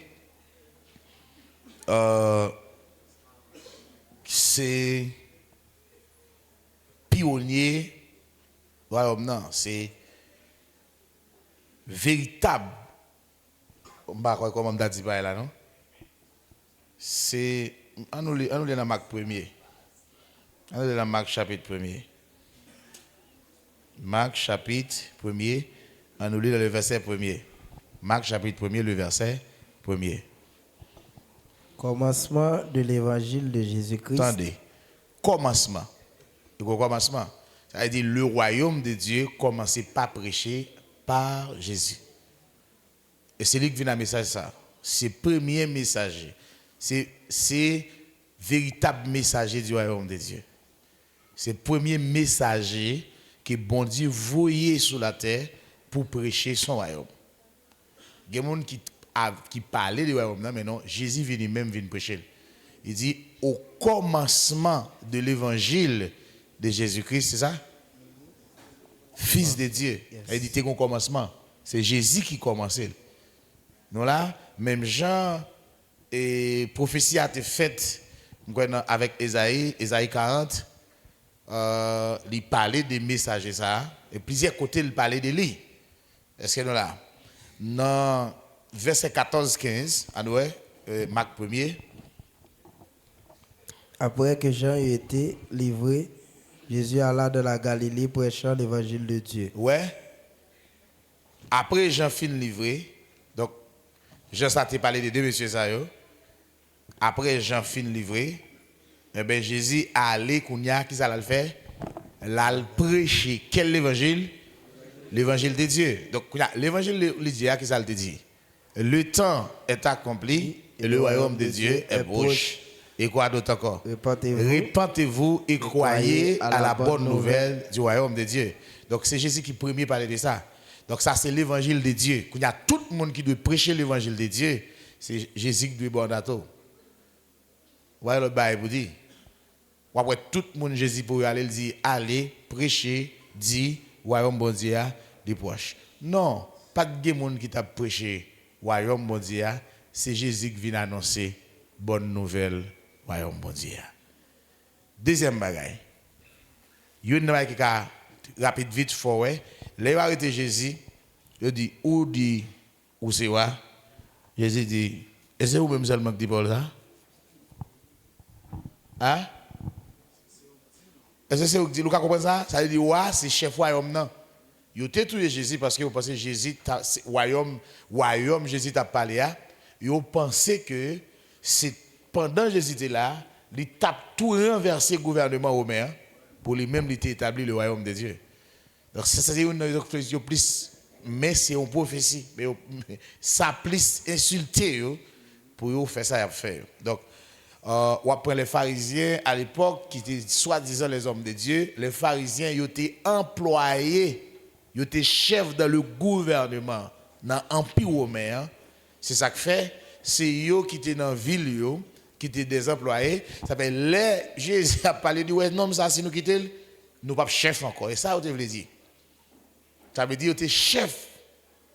pionnier royaume non, c'est véritable. On va voir comment on dit pas là non. C'est on nous lit dans Marc 1er. On lit dans Marc chapitre 1er. Marc chapitre 1er, on nous lit dans le verset 1er. Marc chapitre 1er, le verset 1er. Commencement de l'évangile de Jésus-Christ. Attendez, commencement. Le commencement, ça veut dire le royaume de Dieu commençait par prêcher par Jésus. Et c'est lui qui vient à message ça. C'est le premier messager. C'est véritable messager du royaume de Dieu. C'est le premier messager que bon Dieu voyait sur la terre pour prêcher son royaume. Il y a des gens qui parlaient du royaume, mais non, Jésus vient même prêcher. Il dit, au commencement de l'évangile de Jésus-Christ, c'est ça? Fils de Dieu. Il dit, c'est un commencement. C'est Jésus qui commençait. Nous là, même Jean, et prophétie a été faite avec Esaïe 40, il parlait des messagers, ça, et plusieurs côtés, il parlait de lui. Est-ce que nous là? Dans verset 14-15, Marc 1er. Après que Jean ait été livré, Jésus alla de la Galilée prêchant l'évangile de Dieu. Ouais. Après Jean fin livré, donc Jean ça t'a parlé de deux messieurs ça yo. Après Jean fin livré, eh ben Jésus allé kounya qui ça l'a faire? L'a prêcher quel évangile? L'évangile de Dieu. Donc l'évangile de Dieu qui ça le dit? Le temps est accompli et le royaume de Dieu est proche. Et quoi d'autre encore? Repentez-vous. Repentez-vous et croyez à la bonne nouvelle du royaume de Dieu. Donc c'est Jésus qui premier parlait de ça. Donc ça c'est l'évangile de Dieu. Il y a tout le monde qui doit prêcher l'évangile de Dieu. C'est Jésus qui doit boire d'atto. Vous voyez le Bible vous dit. Après tout le monde Jésus pour aller, il dit allez prêcher, dit royaume bon Dieu des proches. Non, pas de monde qui t'a prêché royaume bon Dieu, c'est Jésus qui vient annoncer bonne nouvelle royaume bon Dieu. Deuxième bagaille. Une bagaille qui a rapide vite fort, les arrêté Jésus, il dit où c'est quoi? Jésus dit est-ce que vous même seulement qui dit Paul ça? Hein? Est-ce que c'est vous qui dit, vous comprenez ça? Ça veut dire ouais, c'est chef royaume non. Vous avez tué Jésus parce que vous pensez que Jésus, royaume Jésus t'a parlé à. Vous pensez que c'est pendant Jésus était là, il tape tout renverser le gouvernement romain pour lui-même établir le royaume de Dieu. Donc c'est une réflexion plus, mais c'est une prophétie. Mais ça plus insulté pour faire ça à faire. Donc on prend les pharisiens à l'époque qui étaient soi-disant les hommes de Dieu. Les pharisiens ils étaient employés. Ils étaient chefs dans le gouvernement, dans l'Empire romain. C'est ça que fait. C'est eux qui étaient dans la ville, qui étaient des employés. Ça s'appelle les Jésus a parlé de ouais, non, ça, si nous quittons, nous pas chef encore. Et ça, vous voulez dire. Ça veut dire qu'ils étaient chefs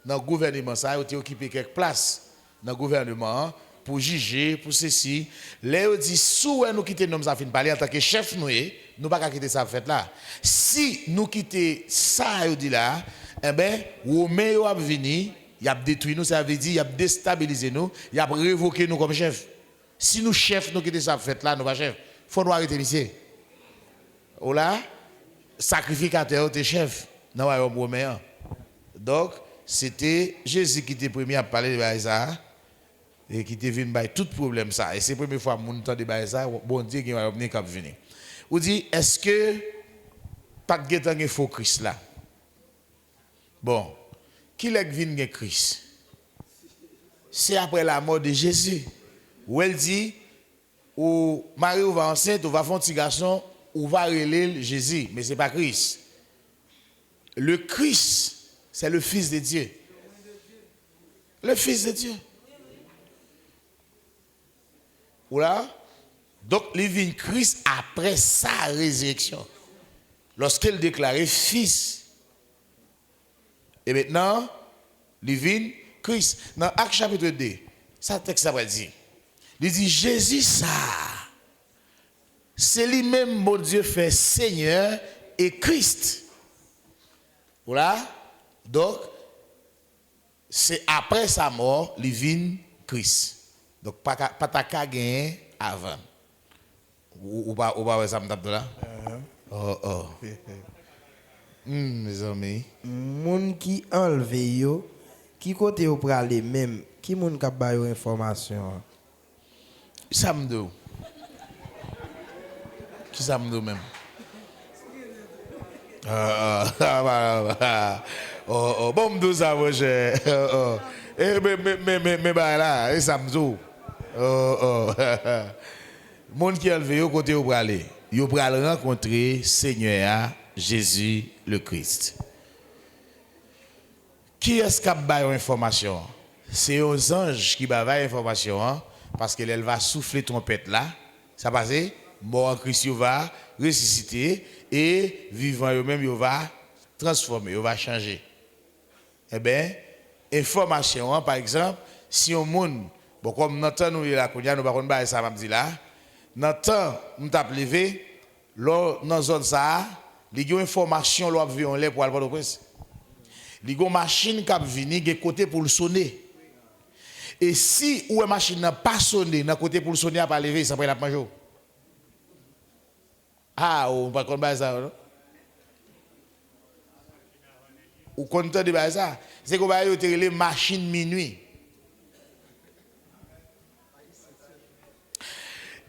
dans le gouvernement. Ça, ils étaient occupés quelques places dans le gouvernement pour juger, pour ceci. Là, ils disent, si nous quittons, nous ça fin parler en tant que chef, nous ne pouvons pas quitter ça fait là. Si nous quittons ça, ils disent là, eh bien, Romain va venir, il a détruit nous, ça veut dire, il a déstabilisé nous, il a révoqué nous comme chef. Si nous chefs, nous quittons ça fait là, nous pas chef. Il faut nous arrêter ici. Ou là, sacrificateur, t'es chef dans le royaume romain. Donc, c'était Jésus qui était premier à parler de ça. Et qui était venu tout problème ça. Et c'est la première fois que nous entendons ça, bon Dieu qui va venir. Vous dit, est-ce que pas de faux Christ là? Bon, qui est venu Christ? C'est après la mort de Jésus. Où elle dit, ou Marie ou va enceinte, ou va faire un petit garçon, ou va relayer Jésus. Mais ce n'est pas Christ. Le Christ, c'est le Fils de Dieu. Le Fils de Dieu. Voilà. Donc, il vient Christ après sa résurrection. Lorsqu'il déclarait fils. Et maintenant, il vient Christ. Dans Actes chapitre 2, ça texte ça va dire. Il dit Jésus, ça. C'est lui-même, mon Dieu, fait Seigneur et Christ. Voilà. Donc, c'est après sa mort, il vient Christ. Donc, pas ta qu'à gagner avant. Ou pas ça me tape là? Oh. Mes amis. Moun qui enlève yo, qui côté ou pralé même, qui moun ka ba yo information? Ça me dit. Qui ça me dit même? Bon, me dit ça, mon cher. Mais là, et ça me dit. Monde qui a levé au côté où aller, il va rencontrer Seigneur Jésus le Christ. Qui est-ce qui a donné l'information? C'est aux anges qui va donner l'information parce qu'elle va souffler trompette là. Ça passe, mort en Christ va ressusciter et vivant eux-mêmes il va transformer, il va changer. Eh bien, information par exemple, si on monde bon, comme notre nous là, nous ne pas ça m'a dit là. Notre nous t'a levé, dans zone ça, il y a une information là pour aller pour le prince. Il y a une machine qui vient de côté pour le sonner. Et si une machine n'a pas sonné, dans côté pour le sonner, pas lever, ça peut la manger. Ah, on pas connaître ça non? Ou content de ça, c'est qu'on va utiliser les machines minuit.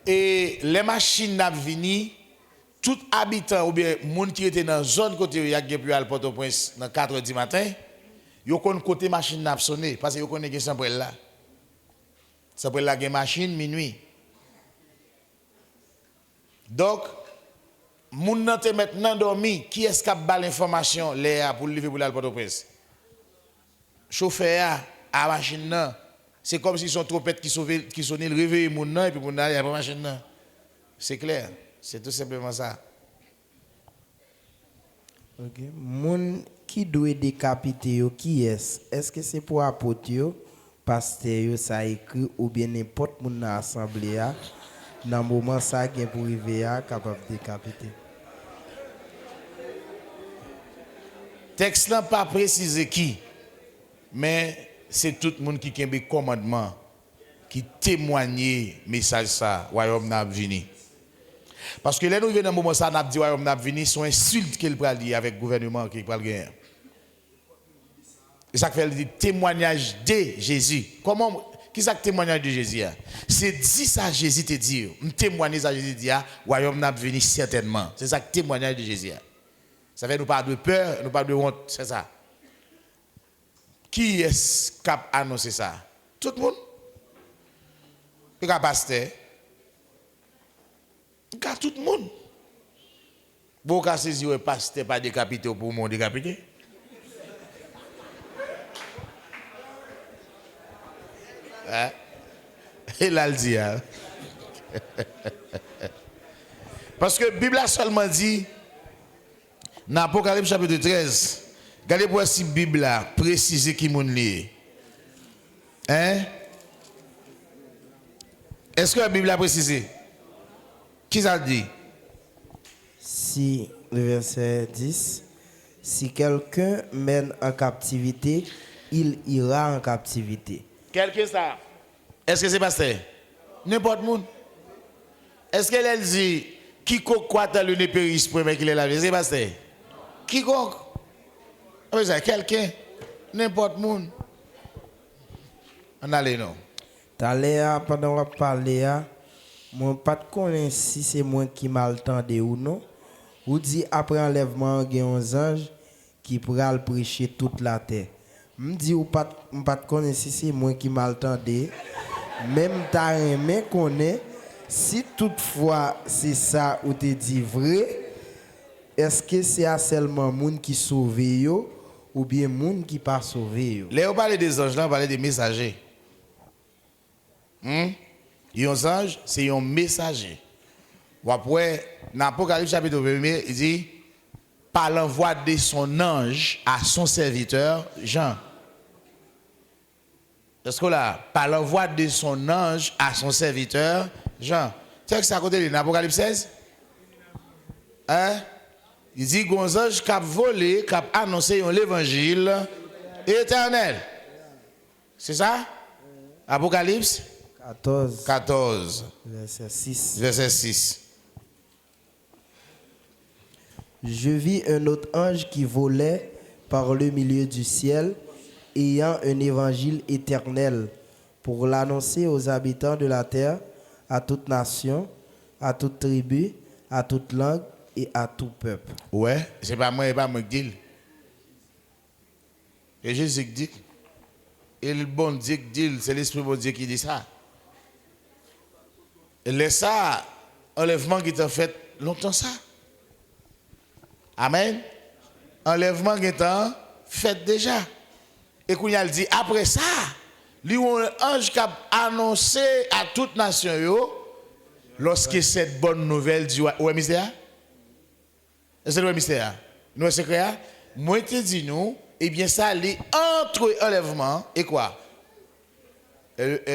Et les machines n'a venu, tout habitant ou bien monde qui était dans la zone côté où il y a pu aller Port-au-Prince dans 4h du matin, yo connaît côté machine n'a sonné parce que yo connaît que ça pour là. Ça pour la machine minuit. Donc, moun nan te maintenant dormi, qui est-ce qui a bal l'information Léa pour lever pour aller à Port-au-Prince? Chauffeur à machine nan. C'est comme si son trompette qui sonnait le réveil moun nan et puis moun nan a pas machine nan. C'est clair, c'est tout simplement ça. OK. Moun qui doit décapiter yo qui est? Est-ce que c'est pour apôtre yo, pasteur yo ça écrit ou bien n'importe moun dans assemblée a dans moment ça qui pour river a capable décapiter? Texte là pas précisé qui, mais c'est tout le monde qui a un commandement, qui témoigne message ça, royaume n'a vini. Parce que là nous venons dans moment ça n'a dit royaume n'a vini, sont insultes qu'il prend avec le gouvernement qui prend gagner. Et ça fait le témoignage de Jésus. Comment qui ça témoignage de Jésus? C'est dit ça Jésus te dit, témoigner ça Jésus dit royaume n'a vini certainement. C'est ça témoignage de Jésus. Ça fait nous pas de peur, nous pas de honte, c'est ça. Qui est-ce qui a annoncé ça? Tout le monde. Le pasteur. Tout le monde. Bon, quand c'est le pasteur pas décapité pour mon décapité. Hein? Et là, le dit. Hein? Parce que la Bible a seulement dit, dans Apocalypse chapitre 13, regardez pour si la Bible a précisé qui moun lié. Hein? Est-ce que la Bible a précisé? Qui ça dit? Si, le verset 10, si quelqu'un mène en captivité, il ira en captivité. Quelqu'un ça? Est-ce que c'est pasteur? N'importe monde. Est-ce qu'elle dit, quiconque croit dans le ne périsse pour qu'il est lavé? C'est pasteur? Quiconque? Quelqu'un? N'importe monde. On allait non. T'allais pendant qu'on parlait, moi pas de connaître si c'est moi qui m'entendais ou non. Ou dit après enlèvement il y a un ange qui pourra le prêcher toute la terre. Me dit ou pas de connaître si c'est moi qui m'entendais. Même ta aimé connaît si toutefois c'est ça ou te dit vrai. Est-ce que c'est seulement moun qui sauve yo ou bien moun qui pas sauvé yo? Là on parle des anges là, on parle des messagers. Un ange, c'est un messager. Ou après, dans l'Apocalypse chapitre 1, il dit, par l'envoi de son ange à son serviteur Jean. Est-ce que là, par l'envoi de son ange à son serviteur Jean. Tu sais que c'est à côté de l'Apocalypse 16? Hein? Il dit qu'on ange qui a volé, qui a annoncé l'évangile éternel. C'est ça? Apocalypse 14. Verset 6. Verset 6. Je vis un autre ange qui volait par le milieu du ciel, ayant un évangile éternel pour l'annoncer aux habitants de la terre, à toute nation, à toute tribu, à toute langue et à tout peuple. Ouais, c'est pas moi qui dis. Et Jésus qui dit. Et le bon Dieu qui dit, c'est l'Esprit bon Dieu qui dit ça. Et laisse ça, enlèvement qui t'a fait longtemps ça. Amen. Enlèvement qui t'a fait déjà. Et qu'on y a dit, après ça, lui, un ange qui a annoncé à toute nation, lorsque cette bonne nouvelle du ouais, mystère. C'est le mystère. Nous, c'est quoi? Moi, te dis nous, eh bien, ça, les entre enlèvement et quoi? Et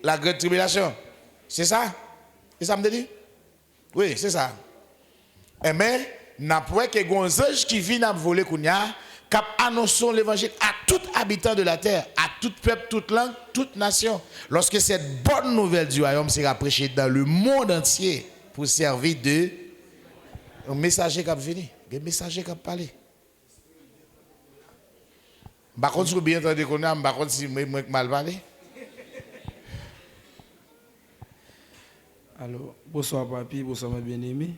la grande tribulation. C'est ça? C'est ça me dit? Oui, c'est ça. Mais, n'a pas que les anges qui viennent à voler, qui annoncent l'évangile à tout habitant de la terre, à tout peuple, toute langue, toute nation. Lorsque cette bonne nouvelle du royaume sera prêchée dans le monde entier pour servir de un messager qui a venu, un messager qui a parlé. Par contre, si vous bien entendu qu'on a, par contre, si moi mal parlé. Alors, bonsoir papi, bonsoir mes bien-aimés.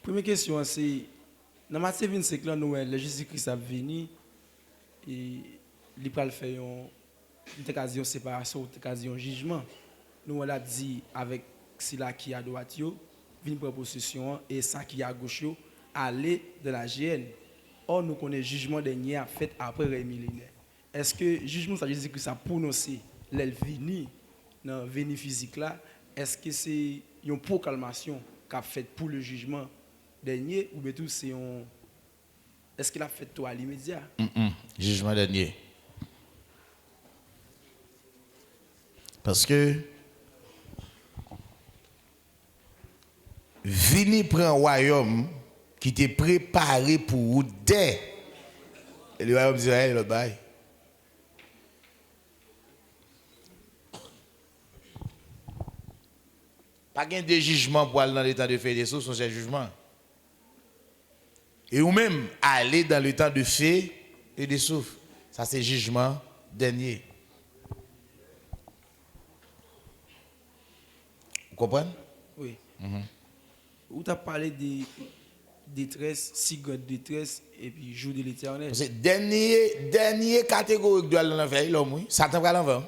Première question, c'est, dans Matthieu 25, là, nous, le Jésus-Christ a venu et il va faire une occasion de séparation, une occasion de jugement. nous on l'a dit avec cela qui est à droite, vient prendre possession et ça qui est à gauche, aller de la GN. Or, nous connaissons le jugement dernier fait après le millénaire. Est-ce que le jugement, ça veut dire que ça prononcer l'elvini dans le véni physique là, est-ce que c'est une proclamation qu'a faite pour le jugement dernier ou bien tout c'est un... Est-ce qu'il a fait tout à l'immédiat? Jugement dernier. Parce que vini prend un royaume qui était préparé pour vous dès le royaume d'Israël le bail. Pas gain de jugement pour aller dans le temps de faire des choses, c'est un jugement. Et ou même aller dans le temps de fait et de souffle. Ça c'est jugement dernier. Vous comprenez? Oui. Où tu as parlé de détresse, si grande détresse, et puis jour de l'éternel. C'est dernier catégorie que doit aller dans l'enfer, l'homme, oui. Satan va l'enfer.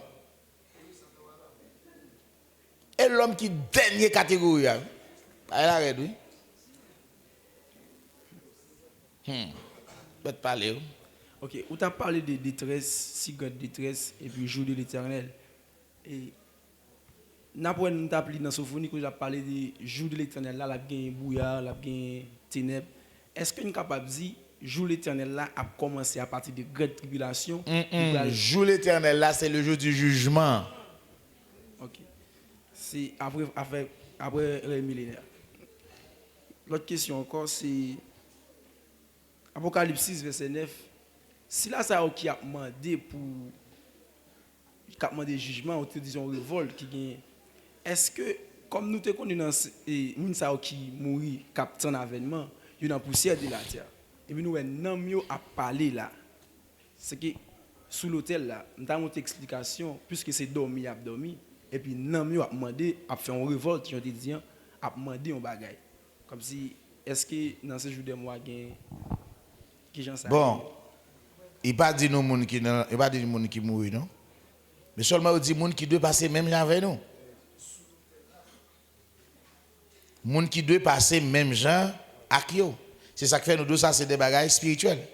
Et l'homme qui dernier catégorie, elle arrête, oui. Peut-être parler. Ok, où tu as parlé de détresse, si grande détresse, et puis jour de l'éternel. Et n'importe nous t'a appelé dans Sophonie que j'ai parlé de jour de l'éternel là, la gain brouillard, la gain ténèbres. Est-ce que nous capable de dire jour de l'éternel là a commencé à partir de grande tribulation? Jour l'éternel là, c'est le jour du jugement. Ok. C'est après le millénaire. L'autre question encore, c'est Apocalypse 6, verset 9. Si là, ça qui a demandé pour jugement, ou disons révolte qui gagne, est-ce que, comme nous te connaissons, nous savons qui mourit, captain avènement, il y a une poussière de la terre. Et puis nous, nous à parler là. C'est que sous l'hôtel là, nous avons une explication, puisque c'est dormi, et puis nous a demandé, à faire une révolte, j'en ai dit, à demander un bagage. Comme si, est-ce que dans ce jour de mois, qui j'en sais? Bon, il pas dit nous monde qui non, il pas dit monde qui mourit non. Mais seulement il dit monde qui doit passer même gens avec nous. Monde qui doit passer même gens avec nous. C'est ça qui fait nous deux ça c'est des bagages spirituels.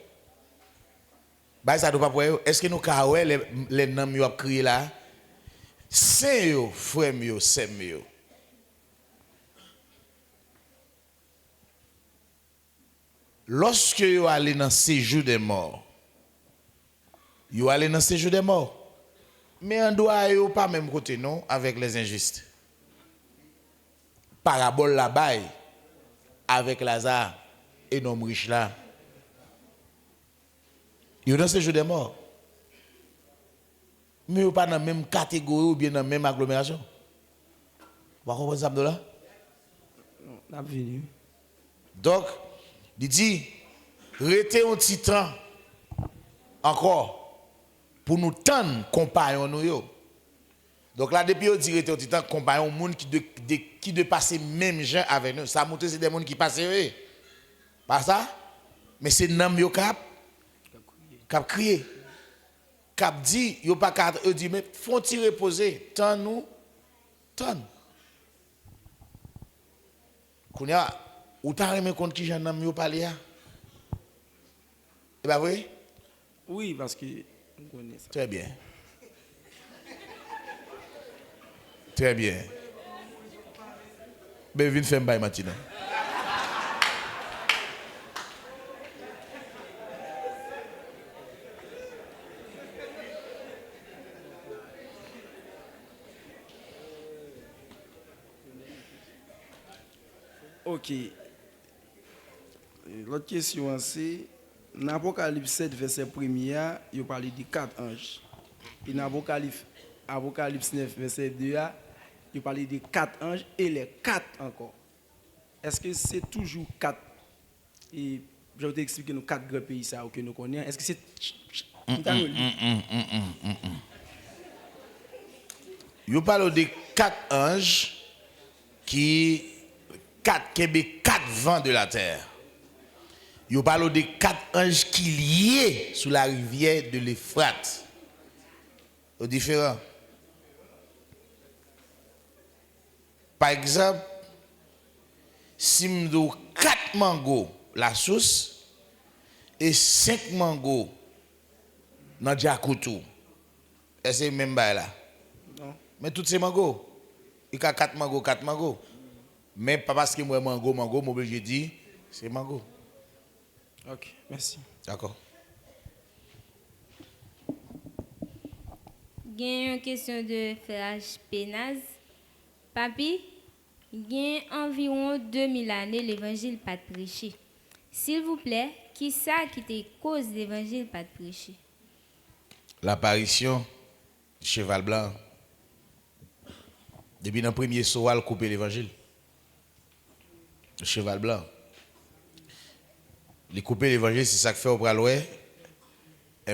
Bah ça doit pas pour est-ce que nous ka les noms yo a crié là saint yo frère yo saint yo. Lorsque vous allez dans le séjour des morts, vous allez dans le séjour des morts. Mais on doit aller pas même côté non avec les injustes. Parabole là-bas avec Lazare et l'homme riche là. Vous dans le séjour des morts. Mais vous pas dans la même catégorie ou bien dans la même agglomération. Vous comprenez ça là? Non, venu. Donc, il dit, restez un petit temps encore pour nous tendre compagnons nous. Donc là, depuis on dit restez un petit temps compagnons, monde qui de passer même gens avec nous. Ça montre c'est des gens qui passent. Pas ça? Mais c'est nam yo cap crier. Cap dit, yo pas cap dit mais font-ils reposer, tant nous tant. Kounya ou t'as remis compte qui j'en ai parlé? Eh bien oui? Oui, parce que on connaît ça. Très bien. Très bien. Ben, viens faire un bail maintenant. Ok. L'autre question, c'est dans Apocalypse 7, verset 1er, il parle de 4 anges. Et dans Apocalypse 9, verset 2, il parle de 4 anges et les 4 encore. Est-ce que c'est toujours 4? Et je vais t'expliquer nos 4 grands pays ça, que nous connaissons. Est-ce que c'est. Il parle de 4 anges qui 4 vents de la terre. Il parle de 4 anges qui liés sous la rivière de l'Euphrate. C'est différent. Par exemple, si je 4 mangos la sauce et 5 mangos dans Djakoutou, est-ce que même bail là? Non. Mais tous ces mangos, il y a 4 mangos. Mais pas parce que moi mango, moi obligé de dire c'est mango. Ok, merci. D'accord. Il y a une question de Frère Pénaz. Papi, il y a environ 2000 années, l'évangile pas de prêché. S'il vous plaît, qui ça qui te cause l'évangile pas de prêché? L'apparition du cheval blanc. Depuis le premier saut, elle coupe l'évangile. Le cheval blanc. Les couper l'évangile, c'est ça que fait au bras l'ouest.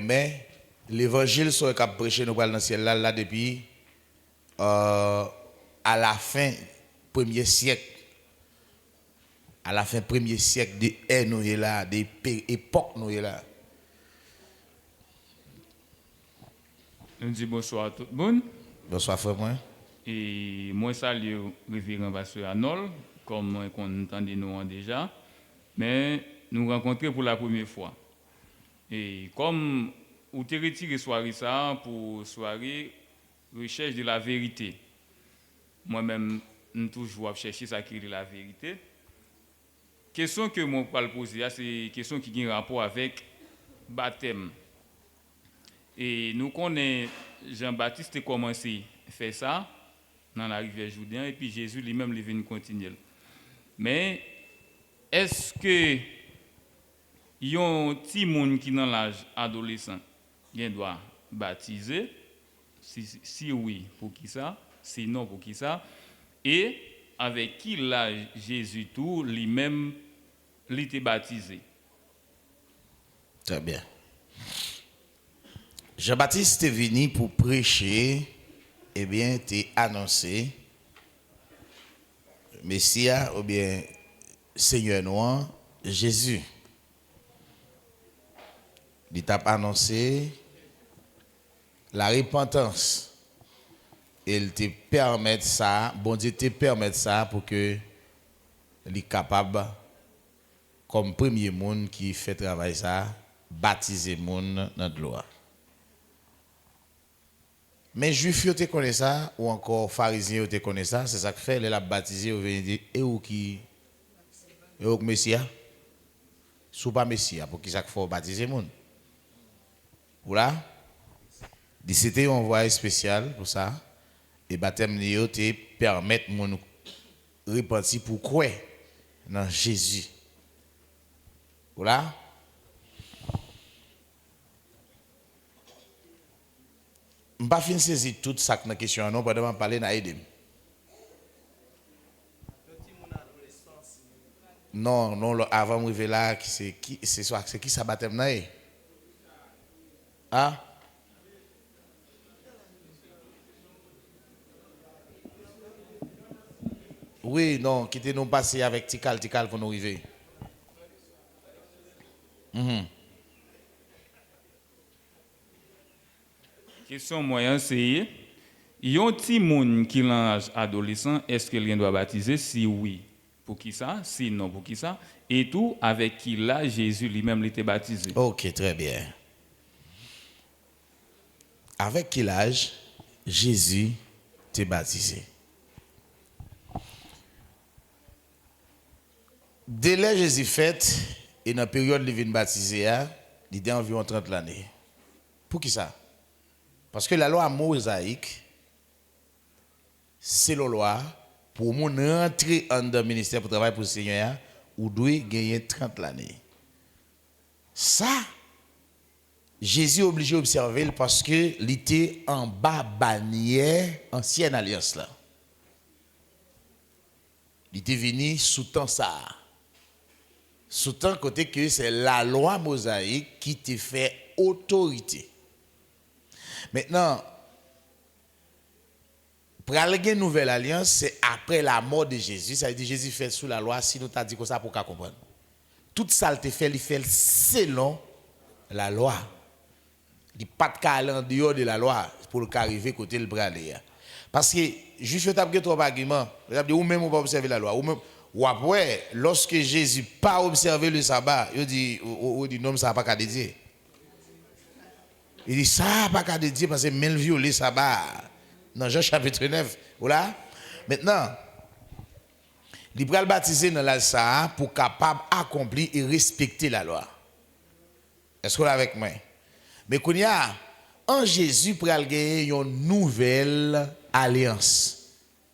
Mais l'évangile, soit qu'a prêché nous dans le ciel là depuis à la fin premier siècle. À la fin premier siècle de ère nous est là, des époques nous est là. On dit bonsoir à tout le monde. Bonsoir frère moi. Et moi salue le révérend pasteur Arnold, comme on entendait nous déjà. Mais nous rencontrons pour la première fois. Et comme vous avez retiré soirée ça pour soirée recherche de la vérité. Moi-même, je toujours chercher ça qui est la vérité. Question que moi vais poser, c'est une question qui a un rapport avec baptême. Et nous connaissons Jean-Baptiste a commencé à faire ça dans la rivière Jourdain et puis Jésus lui-même est venu continuer. Mais est-ce que il y a un petit monde qui dans l'âge adolescent qui doit baptiser? Si oui, pour qui ça? Sinon, pour qui ça? Et avec qui l'âge Jésus tout lui-même était baptisé? Très bien. Jean-Baptiste est venu pour prêcher, eh bien, t'es annoncé, Messia ou bien Seigneur noir, Jésus. Il t'a annoncé la repentance. Il te permet ça, bon Dieu te permet ça pour que il est capable, comme premier monde qui fait travail ça, baptiser monde dans l'eau. Mais juifs te connaissent ça ou encore pharisiens te connaissent ça, c'est ça que fait les la baptiser ou venir dire et où qui Messia sous pas Messia pour qui ça faut baptiser monde. Voilà. C'était un voyage spécial pour ça et baptême néo te permettre mon repentir pour croire dans Jésus. Voilà. Je ne vais pas finir saisir tout ça dans la question, non, pendant que je parle dans Edem. Non, non, avant de m'arriver là, c'est qui ça baptême là? Ah? Oui, non, quittez nous passer avec Tikal pour nous arriver. Question moyen c'est il y a un petit monde qui l'âge adolescent, est-ce qu'il doit baptiser? Si oui, pour qui ça? Si non, pour qui ça? Et tout avec qui là Jésus lui-même était baptisé. Ok, très bien. Avec quel âge Jésus t'est baptisé? Dès là Jésus fait et dans la période où il vient baptiser, il était environ 30 années. Pour qui ça? Parce que la loi mosaïque, c'est la loi pour mon rentrer dans le ministère pour travailler pour le Seigneur, ou doit gagner 30 années. Ça, Jésus est obligé d'observer parce qu'il était en bas bannière ancienne alliance là. Il était venu sous temps ça. Sous temps côté que c'est la loi mosaïque qui te fait autorité. Maintenant, pour aller une nouvelle alliance, c'est après la mort de Jésus. Ça veut dire Jésus fait sous la loi, si nous t'a dit comme ça pour qu'on comprenne. Tout ça, il fait selon la loi. Il n'y a pas de cas en dehors de la loi pour arriver côté le bras. Parce que juste tu as trois arguments. Ou même ou pas observer la loi. Ou après, lorsque Jésus pas observé le sabbat, il dit non, ça n'a pas qu'à dédier. Il dit ça n'a pas qu'à dédier parce que même violer le sabbat. Dans Jean chapitre 9. Voilà. Maintenant, il va le baptiser dans la ça pour capable accomplir et respecter la loi. Est-ce que vous êtes avec moi? Mais qu'on y a, en Jésus, pour gagner une nouvelle alliance.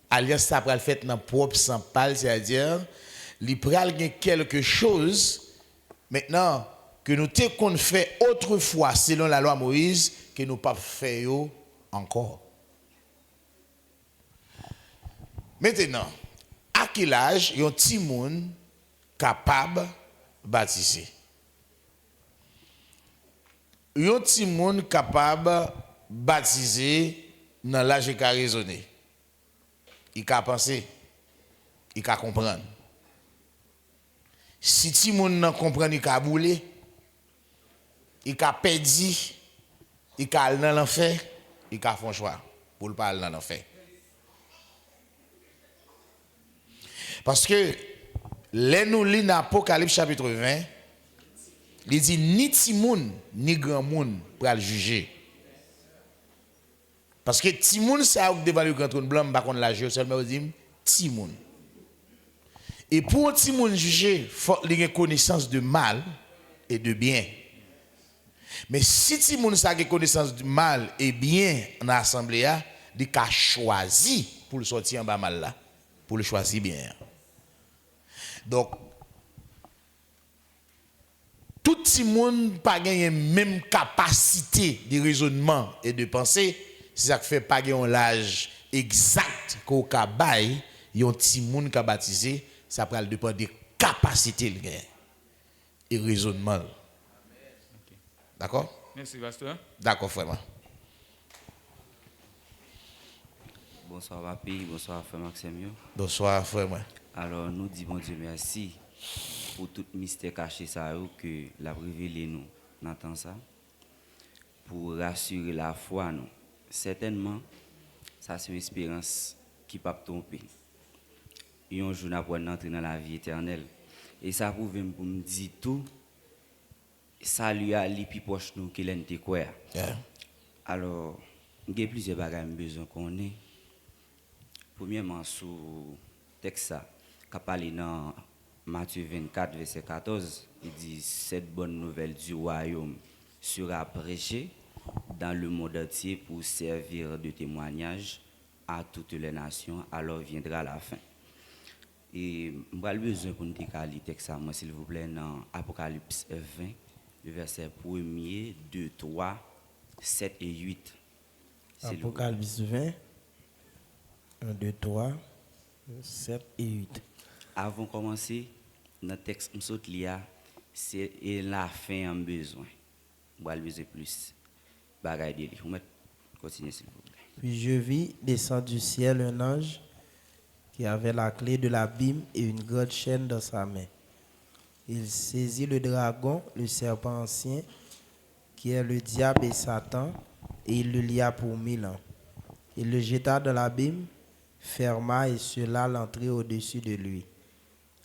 Alliance, ça va le faire dans le propre sang pâle, c'est-à-dire, il va gagner quelque chose, maintenant, que nous avons fait autrefois, selon la loi Moïse, que nous pas fait encore. Maintenant, à quel âge y a un petit monde capable de baptiser? Y a un petit monde capable de baptiser dans l'âge qui a raisonné. Il a pensé, il a comprendre. Si petit monde ne comprend, il a boulé, il a perdu, il a allé dans l'enfer, il a fait un choix pour ne pas aller dans l'enfer. Parce que, les nous lisons dans Apocalypse chapitre 20, il dit ni petit monde, ni grand monde pour le juger. Parce que petit monde, ça a devant le grand trône blanc, par contre, la juge, seulement dit petit monde. Et pour petit monde juger, il faut qu'il ait connaissance de mal et de bien. Mais si petit monde a connaissance de mal et bien dans l'assemblée, il a choisi pour le sortir en bas mal là, pour le choisir bien. Donc, tout le monde n'a pas la même capacité de raisonnement et de pensée. C'est ça qui fait pas gagner l'âge exact qu'au cabaye, il y a un petit monde qui a baptisé, ça peut dépendre des capacités et raisonnement. D'accord? Merci, pasteur. D'accord, frère. Bonsoir, papi. Bonsoir, frère Maxime. Bonsoir, frère. Alors, nous disons Dieu merci pour tout mystère caché ça que l'a révélé nous dans temps ça, pour rassurer la foi nous. Certainement, ça c'est une espérance qui ne peut pas tromper. Et un jour, nous allons entrer dans la vie éternelle. Et ça prouve pour me dire tout, ça lui a les plus proches nous qu'il a quoi. Alors, il y a plusieurs bagages besoin qu'on ait. Premièrement, sur le texte qui parle dans Matthieu 24, verset 14, il dit cette bonne nouvelle du royaume sera prêchée dans le monde entier pour servir de témoignage à toutes les nations, alors viendra la fin. Et je vais besoin pour nous décaler le texte, s'il vous plaît, dans Apocalypse 20, verset 1er, 2, 3, 7 et 8. Apocalypse 20, 1, 2, 3, 7 et 8. Avant de commencer, notre texte, c'est la fin en besoin. Je vais besoin plus. Continuez, s'il vous plaît. Puis je vis descendre du ciel un ange qui avait la clé de l'abîme et une grande chaîne dans sa main. Il saisit le dragon, le serpent ancien, qui est le diable et Satan, et il le lia pour 1000 ans. Il le jeta dans l'abîme, ferma et scella l'entrée au-dessus de lui,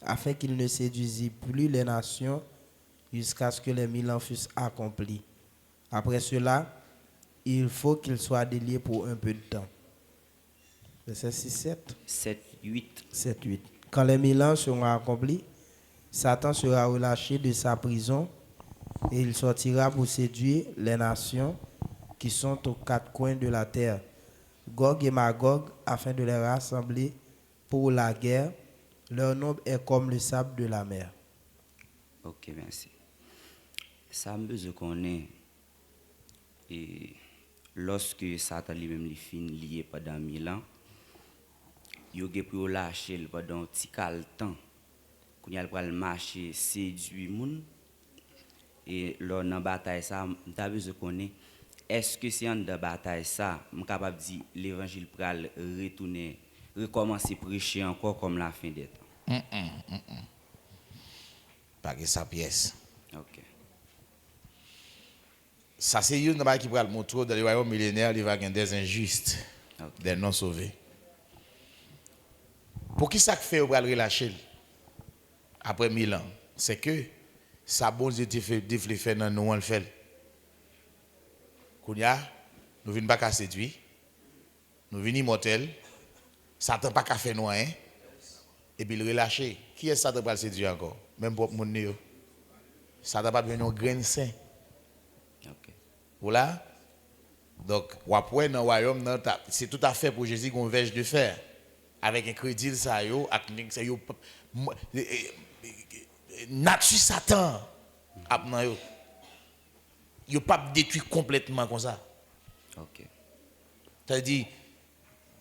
afin qu'il ne séduisît plus les nations jusqu'à ce que les 1000 ans fussent accomplis. Après cela, il faut qu'il soit délié pour un peu de temps. Verset 6, 7. 7, 8. 7, 8. Quand les 1000 ans seront accomplis, Satan sera relâché de sa prison et il sortira pour séduire les nations qui sont aux quatre coins de la terre, Gog et Magog, afin de les rassembler pour la guerre. Leur nombre est comme le sable de la mer. Ok, merci. Ça me besoin qu'on ait. Et lorsque Satan lui-même les fin lié pendant 1000 ans, il a pu lâcher pendant un petit temps. Quand il a marché, séduit les gens. Et lors de la bataille, ça, je besoin qu'on ait. Est-ce que c'est en la bataille, ça, je suis capable de dire l'évangile pour retourner, recommencer à prêcher encore comme la fin des temps? Pas que sa pièce. Ok. Ça, c'est une qui va le montrer dans le royaume millénaire, il va y avoir des injustes, des non sauvés. Pour qui ça fait pour le relâcher après 1000 ans? C'est que ça bon Dieu te fait dans nous on le fait. Kounya, nous venons pas qu'à séduire. Nous venons immortels. Satan pas qu'à faire nous hein. Et puis le relâcher. Qui est Satan pour le séduire encore? Même pour mon nez. Satan pas besoin de grain saint. OK. Voilà. Donc, après, dans le royaume, c'est tout à fait pour Jésus qu'on verge de fer. Avec un crédit, ça yo, avec ça yo, nature Satan, apnan yo. Yo pas détruit complètement comme ça. OK. C'est-à-dire,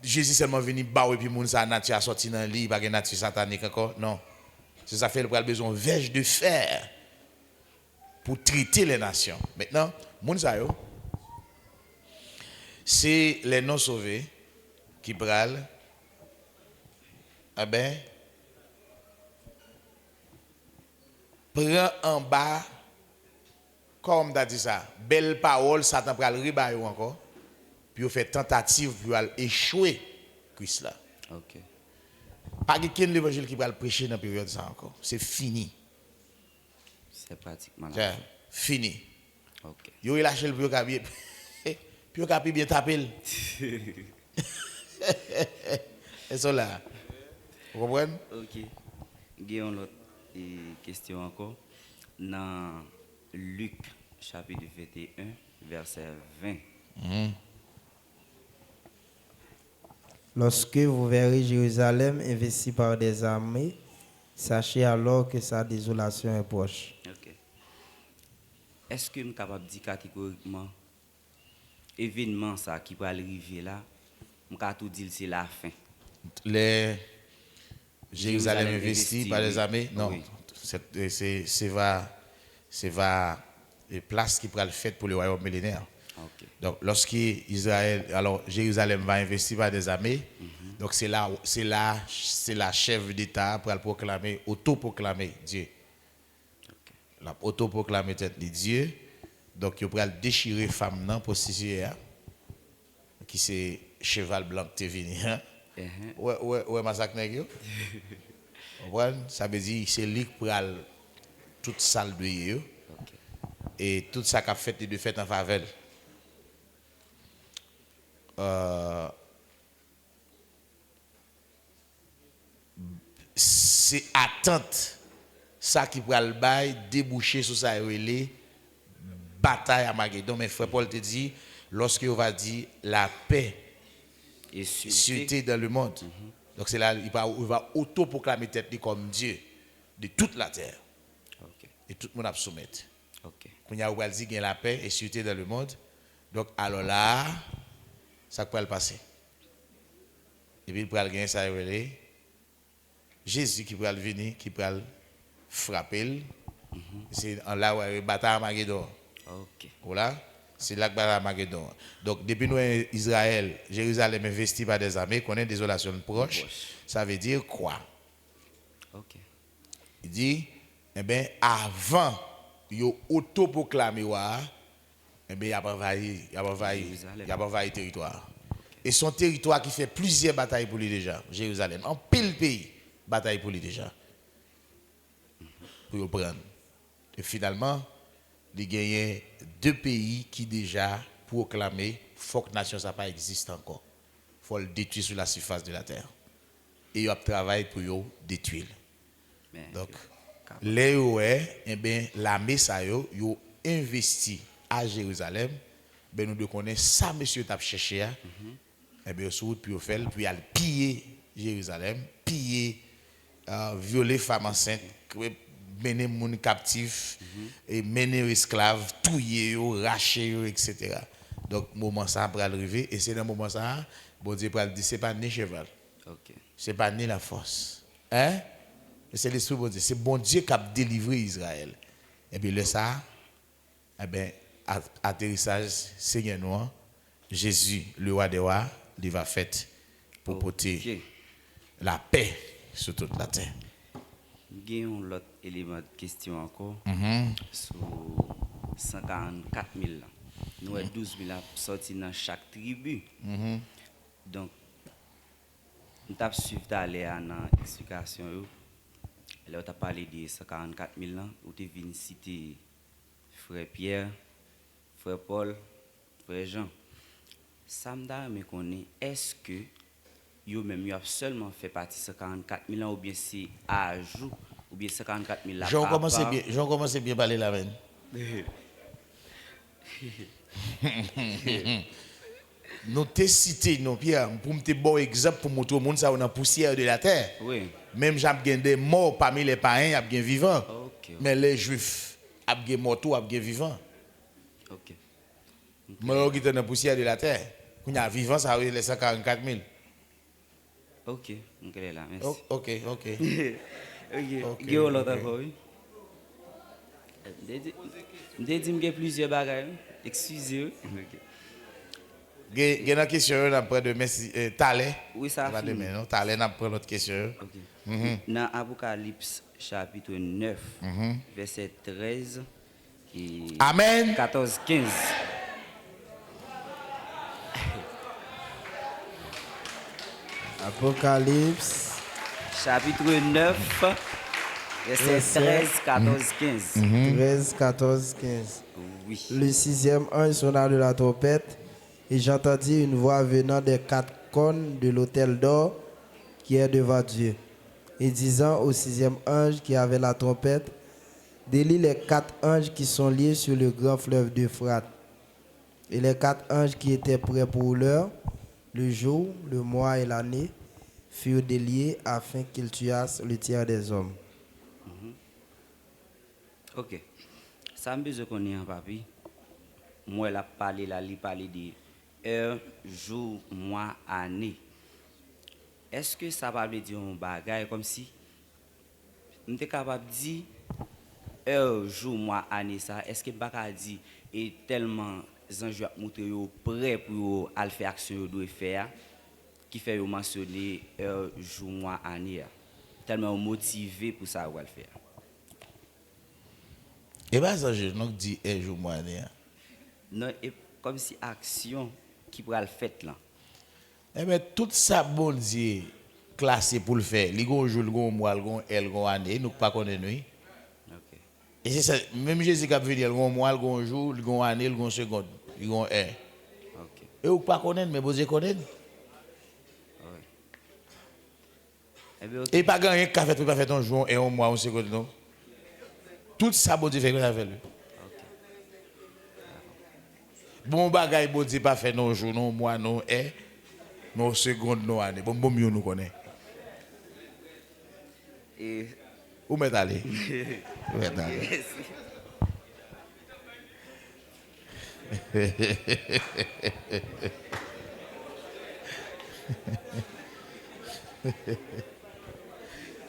Jésus seulement venu bao et puis moun sa nature a sorti dans le lit, pas de nature satanique encore. Non. C'est ça fait le besoin verge de fer pour traiter les nations. Maintenant, moun sa yo, c'est les non sauvés qui pral, eh ben, prend en bas, comme tu as dit ça, belle parole, Satan pral riba yo encore, puis on fait tentative pour échouer Christ là. OK. Pas quelqu'un l'évangile qui pral prêcher dans la période ça encore. C'est fini. C'est pratiquement C'est fini. OK. Yo il lâché le puis yo puis on bien taper. Et ça là. Vous comprenez? OK. Gayon l'autre question encore. Dans Luc chapitre 21 verset 20. Lorsque vous verrez Jérusalem investie par des armées, sachez alors que sa désolation est proche. OK. Est-ce que nous sommes capables de dire catégoriquement événement ça qui peut arriver là, on peut tout dire c'est la fin? Les Jérusalem investi par les oui. armées, non. Oui. C'est les places qui pourraient le faire pour le royaume millénaire. OK. Donc, lorsqu'Israël, alors Jérusalem va investir par des armées, donc c'est la chef d'État pour proclamer, autoproclamer Dieu. La autoproclamer tête de Dieu. Donc, il pourra déchirer femme non prostituée, qui c'est cheval blanc qui est venu. Ouais, massacre nèg. Ça veut dire c'est lui qui prend toute salle de yo et tout ça qu'a fait de fait en faveur. C'est attente ça qui prend le bail déboucher sur ça relé bataille à Magédon. Mais frère Paul te dit lorsque on va dire la paix Et sûreté dans le monde. Donc c'est là il va autoproclamer tête comme Dieu de toute la terre. OK. Et tout le monde a soumettre. OK. Quand il y a dit qu'il y a la paix et sûreté dans le monde. Donc alors là ça peut le passer. Et puis il peut gagner ça Jésus qui peut venir, qui peut frapper. C'est en là où il bataille à Magédon. OK. Voilà. C'est là que bataille à Magédon. Donc depuis nous Israël, Jérusalem investi par des armées, qu'on ait désolation proche, ça veut dire quoi? OK. Il dit eh bien avant yo autoproclamé eh bien il a envahi le territoire. Et son territoire qui fait plusieurs batailles pour lui déjà, Jérusalem, en pile pays, bataille pour lui déjà. Pour le prendre. Et finalement, il gagne 2 pays qui déjà proclamaient faut que la nation ça pas existe encore. Il faut le détruire sur la surface de la terre. Et il a travaillé pour le détruire. Donc, les eh bien, l'armée ça yo investi à Jérusalem, ben nous devons connaître ça monsieur t'a cherché eh bien sur route puis au fait puis aller piller Jérusalem, piller violer femmes enceintes, mener moun captif et mener esclaves, tuer yo, racher yo etc. Donc moment ça va arriver et c'est dans moment ça bon Dieu va dire c'est pas ni cheval. OK. C'est pas ni la force. Hein? C'est l'esprit bon Dieu, c'est bon Dieu qui a délivré Israël. Et bien le ça eh bien atterrissage Seigneur nous Jésus le roi des rois il va faire pour porter la paix sur toute la terre. Gayon l'autre élément de question encore. Sur 144 000 nous avons 12 000 sortis dans chaque tribu. Donc nous avons suivi d'aller dans l'explication. Là, tu as parlé de 144 000 ans, où tu es venu citer frère Pierre, frère Paul, frère Jean. Ça me connaît, est-ce que vous-même, vous avez seulement fait partie de 144 000 ans, ou bien c'est à jour, ou bien 144 000 ans? J'en commence bien à parler là même. Nous t'ai cité, non, Pierre, pour me te bon exemple pour montrer au monde ça on a poussière de la terre. Oui. Même j'ai des morts parmi les païens, il y a des vivants. Okay. Mais les juifs, il y a des morts, il y a des vivants. Ok. Mort qui est dans la poussière de la terre. Il y a vivants, ça veut dire les 144 000. Ok, on est là, merci. Ok. Ok, Guillaume, l'autre fois, oui. Je dis qu'il y a plusieurs bagages. Excusez-moi. Il y a une question après de merci Talé. Oui, ça va fini. demain, non? Talé n'a pas notre question. Ok. Dans Apocalypse chapitre 9, verset 13 et Amen. 14-15. Apocalypse. Chapitre 9, verset 13, 14, 15. 13, 14, 15. Oui. Le sixième ange sonna de la trompette, et j'entendis une voix venant des quatre cônes de l'autel d'or qui est devant Dieu, et disant au sixième ange qui avait la trompette, délie les quatre anges qui sont liés sur le grand fleuve d'Euphrate. Et les quatre anges qui étaient prêts pour l'heure, le jour, le mois et l'année, furent déliés afin qu'ils tuassent le tiers des hommes. Ok. Ça me besoin qu'on ait un papi. Moi, il parlé de heure, jour, mois, année. Est-ce que ça va dire un bagage comme si on est capable de dire heure, jour, mois, année ça? Est-ce que bagage dit et tellement les anges montré prêt pour faire action doit faire qui fait mentionner heure, jour, mois, année? Tellement motivé pour ça va le faire. Et bien, ça, je dis un jour, moi, Non, et comme si action qui pourra le faire là. Eh bien, tout ça, bon Dieu, classé pour le faire. Il y a un jour, il y a un mois, il y a un elle, il y a un année, nous ne pas connaître. Ok. Et c'est ça, même Jésus qui a dit, il y a un mois, il y a un jour, il y a une année, il y a une seconde, il y a un heure. Ok. Et vous ne pas connaître, mais vous connaissez. Ouais. Eh bien, ok. Et pas gagner qu'à faire tout pas faire un jour et un mois, une seconde, non. Tout ça, bon Dieu fait qu'on a fait. Bon bagay, bon Dieu pas fait non jour, non mois, non heure, non seconde, non année. Bon mieux nous connaît. Et Où m'est allé? Où m'est allé?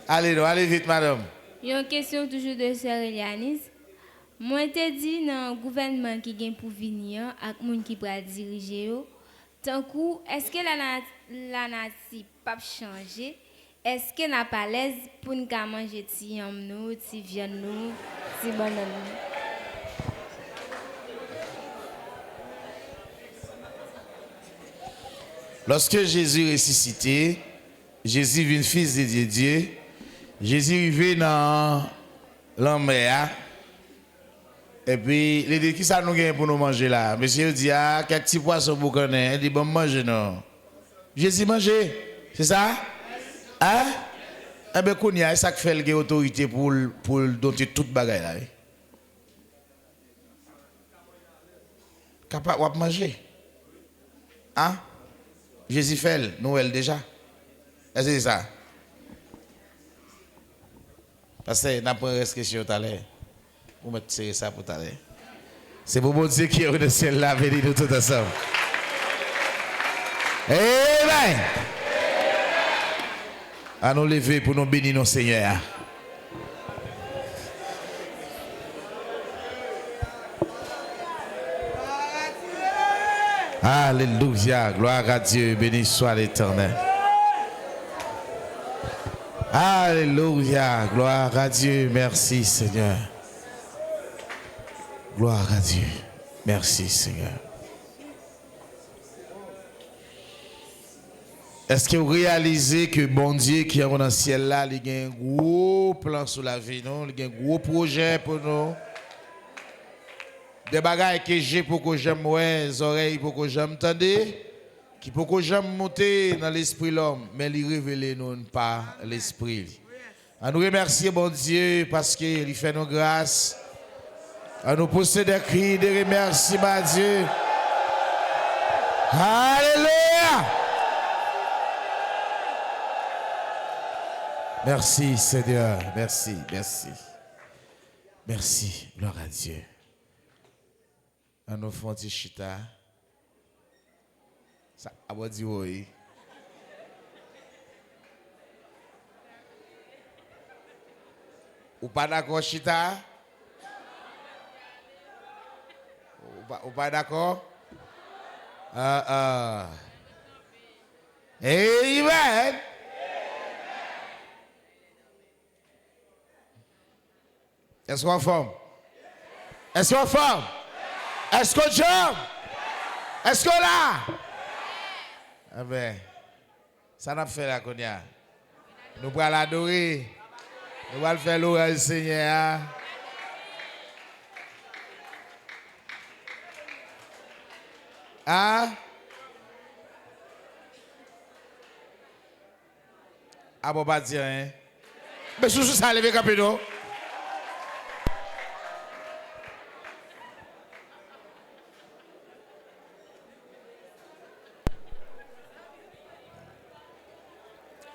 Allez vite, madame. Il y a une question toujours de Sœur Elianis. Moi, te dit dans le gouvernement qui vient pour venir, avec les gens qui va diriger, tant coup, est-ce que la nation pas changer? Est-ce que n'a pas l'aise pour nous manger ti yam nous, ti viande nous, ti banane nous? Lorsque Jésus est ressuscité, Jésus vient fils de Dieu. Jésus arrivé dans l'enfer. Et puis, il dit, qui ça nous gagne pour nous manger là? Monsieur dit, ah, quelques petits poissons pour connaître. Il dit, bon, manger non. Jésus manger, c'est ça? Hein? Eh bien, il y a ça qui fait l'autorité pour donner toute bagaille là. Capable de manger. Hein? Jésus fait Noël déjà. Est-ce que c'est ça? Parce que n'a pas de question tout à l'heure. Vous mettez ça pour tout à l'heure. C'est pour Dieu qui est au ciel là, venez nous tout ensemble. Amen. À nous lever pour nous bénir nos Seigneur. Alléluia, gloire à Dieu, béni soit l'Éternel. Alléluia, gloire à Dieu, merci Seigneur. Gloire à Dieu, merci Seigneur. Est-ce que vous réalisez que bon Dieu qui est dans le ciel là, il a un gros plan sur la vie, non? Il a un gros projet pour nous. Des bagages que j'ai pour que j'aime ouais, les oreilles pour que j'aime entendre, qui pour que j'aime monter dans l'esprit l'homme, mais il révèle nous pas l'esprit. On nous remercie bon Dieu parce qu'il fait nos grâces. On nous pousser des cris de remerciement à Dieu. Alléluia! Merci Seigneur, merci, merci. Merci, gloire à Dieu. On nous fait un petit chita. Ça a dit oui. Ou pas d'accord chita? Ou pas d'accord? Amen. Est-ce qu'on forme? Est-ce qu'on forme? Est-ce qu'on jump? Est-ce qu'on là? Ah ben, ça n'a pas fait la Konya. Nous allons l'adorer. Nous allons faire l'oreille Seigneur. Hein? Ah bon, pas dire, hein? Mais sous ça, levez capino.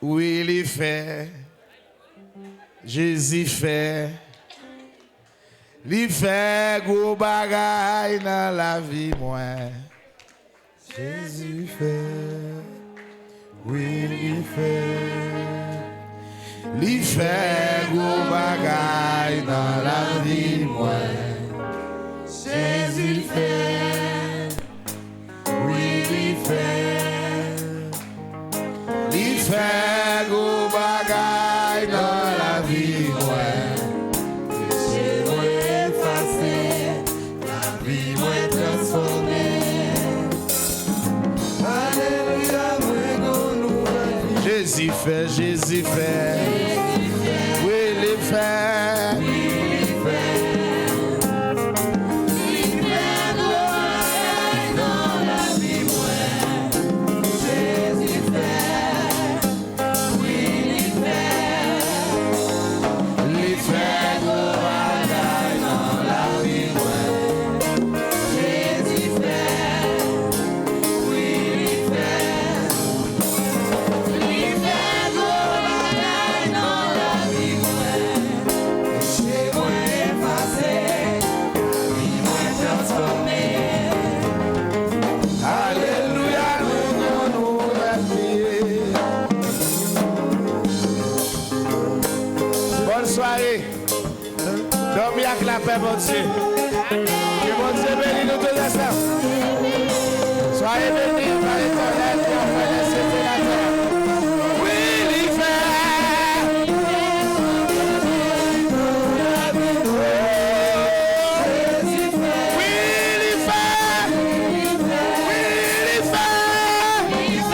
Oui, il fait. Jésus fait. Il fait gros bagaille dans la vie, moi. Jésus fait. Oui, il fait gros bagaille dans la vie, moi. Jésus fait. Oui, il fait gros bagaille dans la vie, moi. Péché moi effacé, la vie moi transformée. Alléluia, moi nouvelle vie. Jésus fait, Jésus fait. Oui, il fait. Dormez avec la paix, mon Dieu. Que mon Dieu bénisse nous tous ensemble. Soyez bénis par l'Éternel qui a fait les cieux et la terre. Oui, il fait. Oui, il fait. Oui, il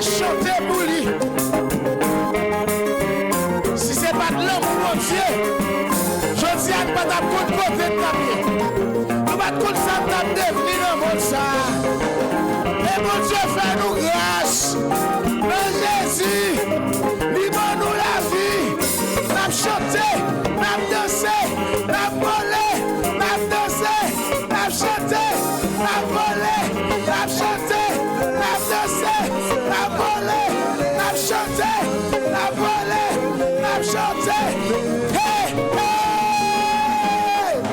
Chanter pour lui. Si c'est pas de l'amour, mon Dieu, je dis à ne pas t'apprendre côté de ta vie. Nous pas de ça t'as devenir dans mon ça. Et mon Dieu fait nous grâce. Mais Jésus, livre-nous la vie. N'a chanté, n'a dansé, n'a volé, n'a dansé, n'a chanté, n'a volé, n'a chanté, n'a dansé. La volée, la chanter, la volée, la chanter. Hey, hey,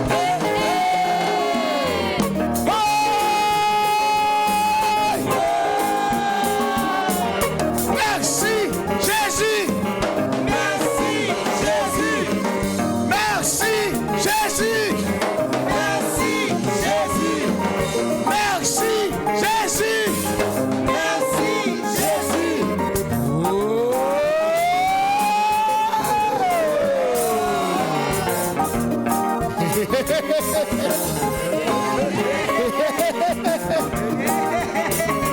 hey, hey. Oh, merci Jésus, merci Jésus, merci Jésus, merci Jésus, merci Jésus.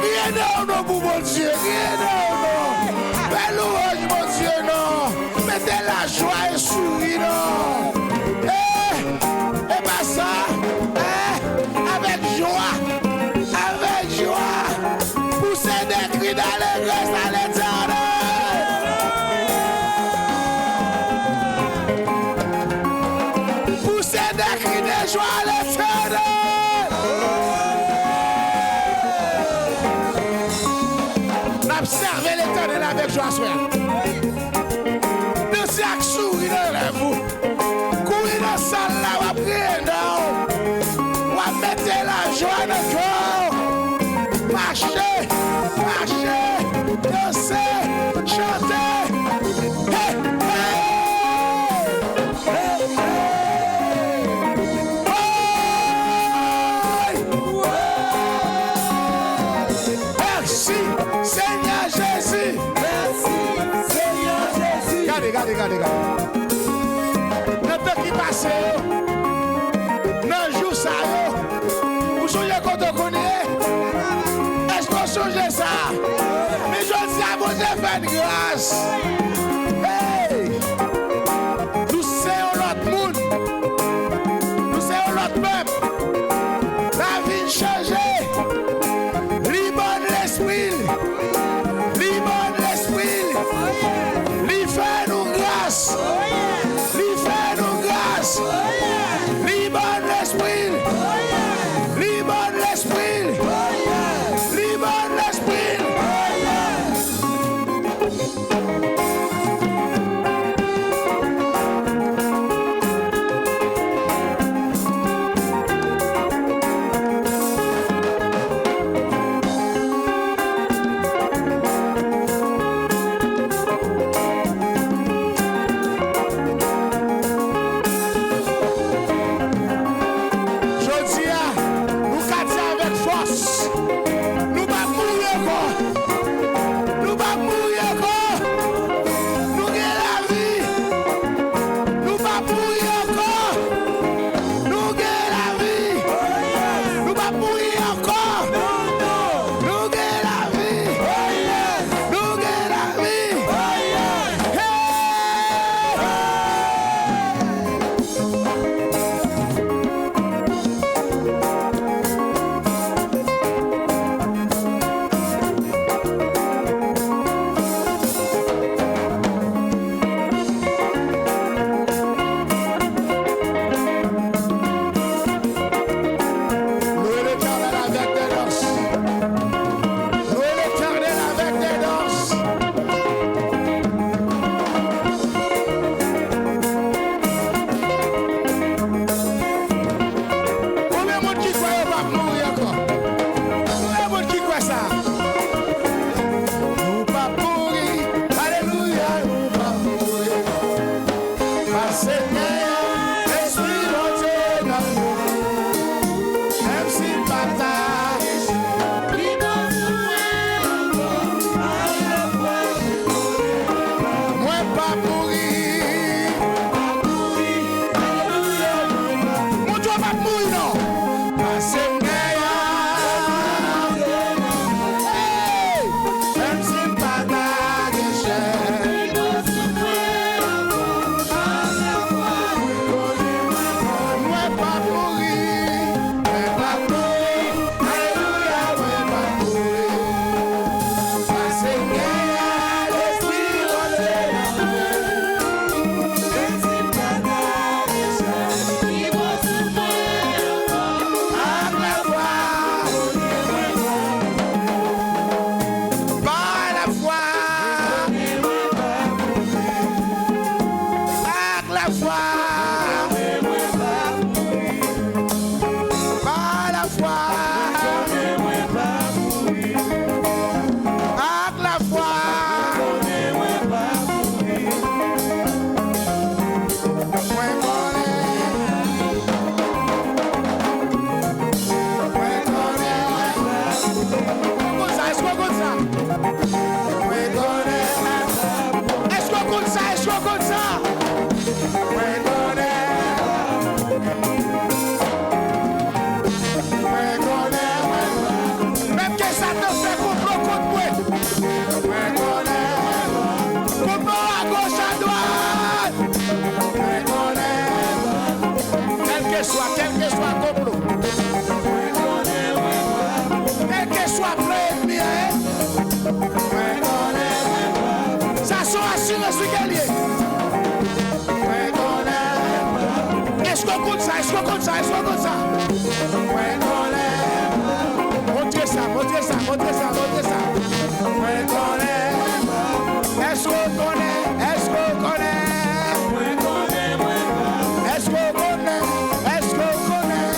Rien non pour mon Dieu, rien non. Belle louange mon Dieu non. Mettez la joie et sourire non. Et pas ça, avec joie, pousser des cris d'allégresse à l'éternel. Pousser des cris de joie à l'éternel. Observez l'éternel avec joie. Dansez avec sourire dans vous. Courir dans la salle là, on va prier dans. On va mettre la joie dans le cœur. Marchez, marchez, dansez, chantez. Hey, hey, hey, hey. Merci, Seigneur Jésus. Merci, Seigneur Jésus. Regardez. Le temps qui passe, dans le jour ça, vous soyez quand on connaît. Est-ce qu'on change ça? Mais je dis à vous, j'ai fait grâce. Hey! Nous sommes l'autre monde. Nous sommes l'autre peuple. pas mourir, non. Parce que même si pas d'agression. Quel que soit complot, quel que soit prévenu, ça sont assurés sur guerrier. Est-ce qu'on compte ça? Est-ce qu'on compte ça? Est-ce qu'on compte ça? Montrez ça, montrez ça, montrez ça, montrez ça. Est-ce qu'on connaît? Est-ce qu'on connaît? Est-ce qu'on connaît? Est-ce qu'on connaît?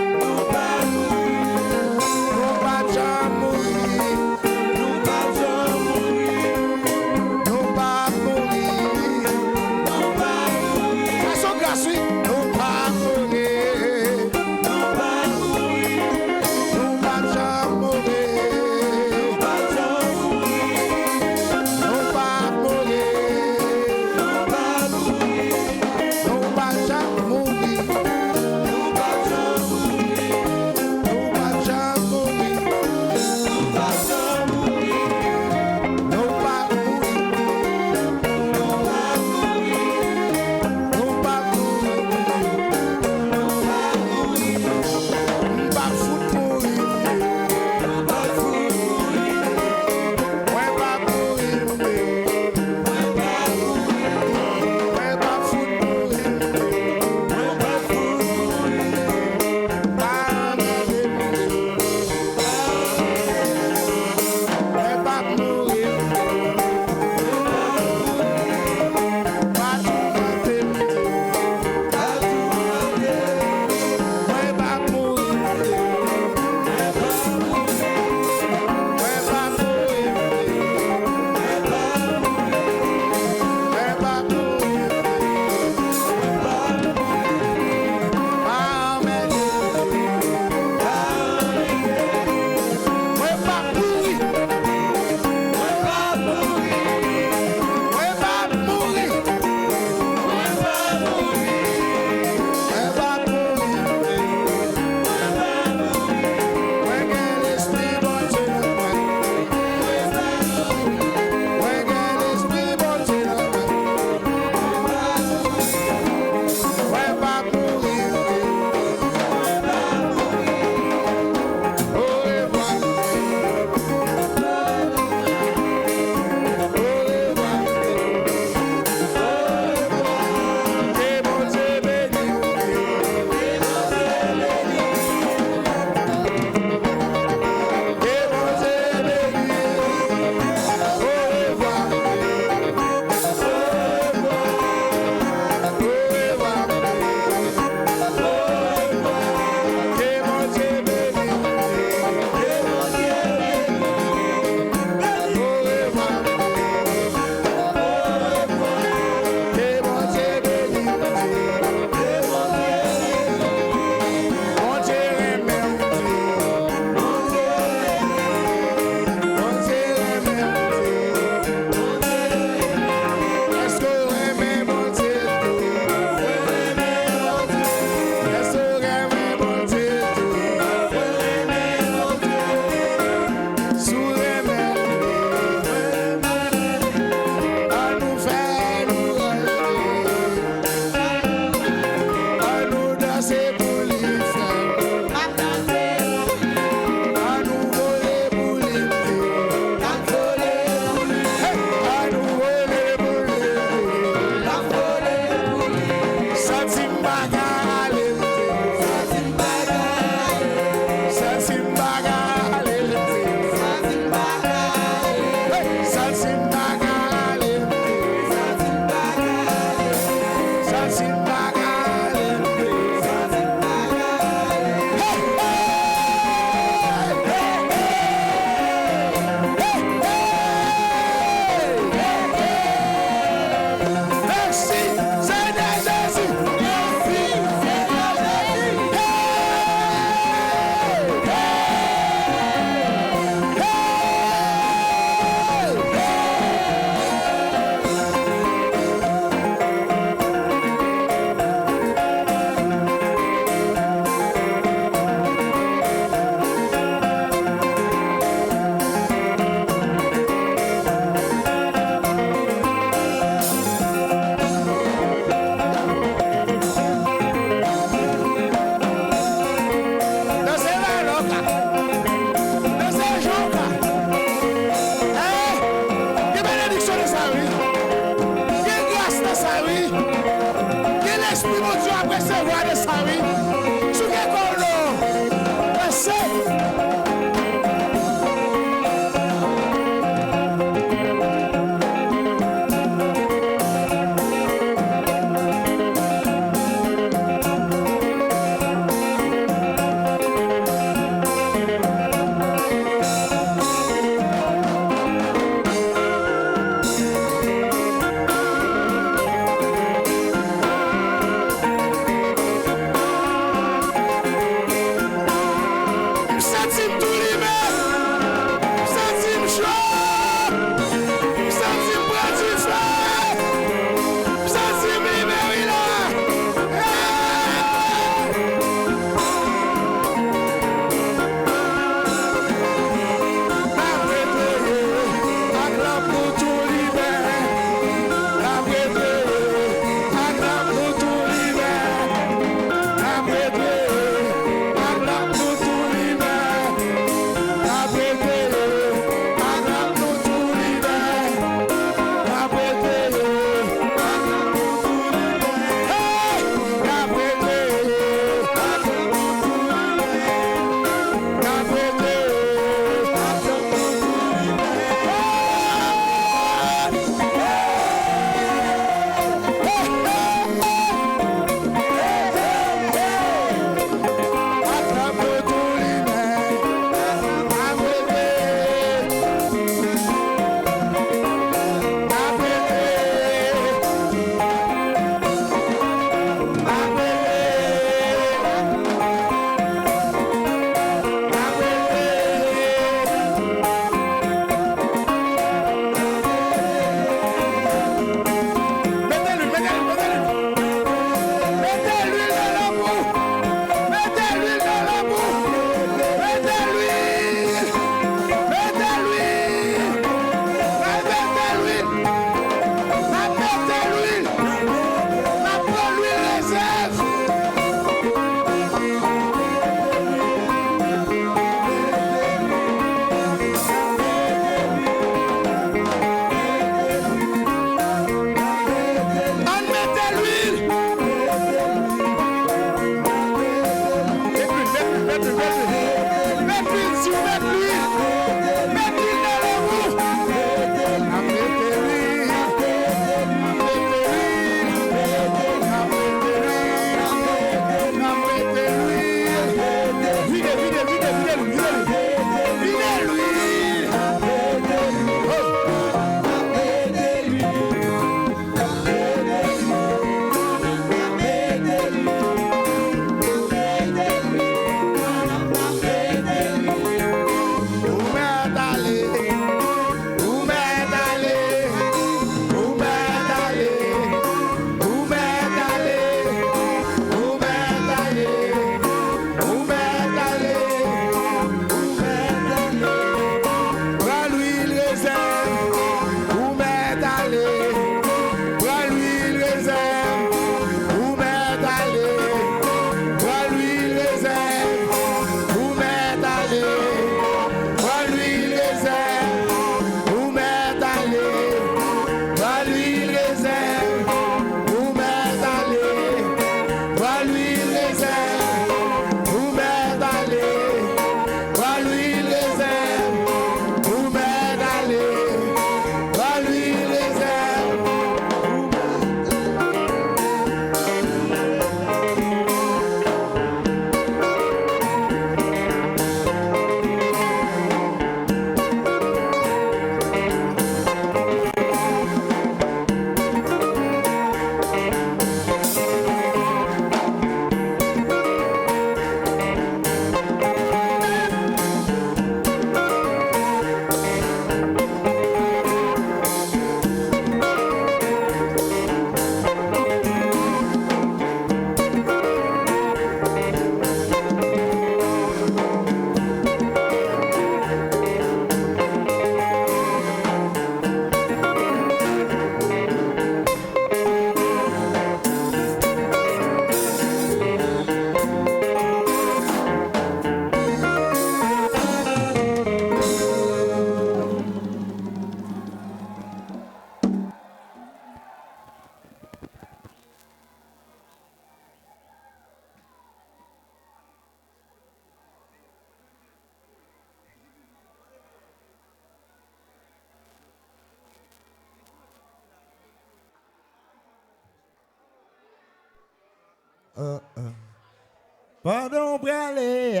Pendant brûler,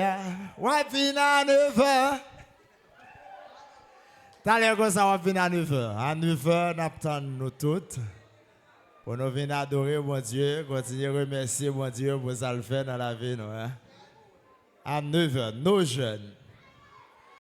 ouais, fin à 9h. T'as l'air que ça va finir à 9h. À 9h, nous attendons nous toutes. Pour nous venir adorer mon Dieu, continuer à remercier mon Dieu pour ça le fait dans la vie. Nous, hein? À 9h, nos jeunes.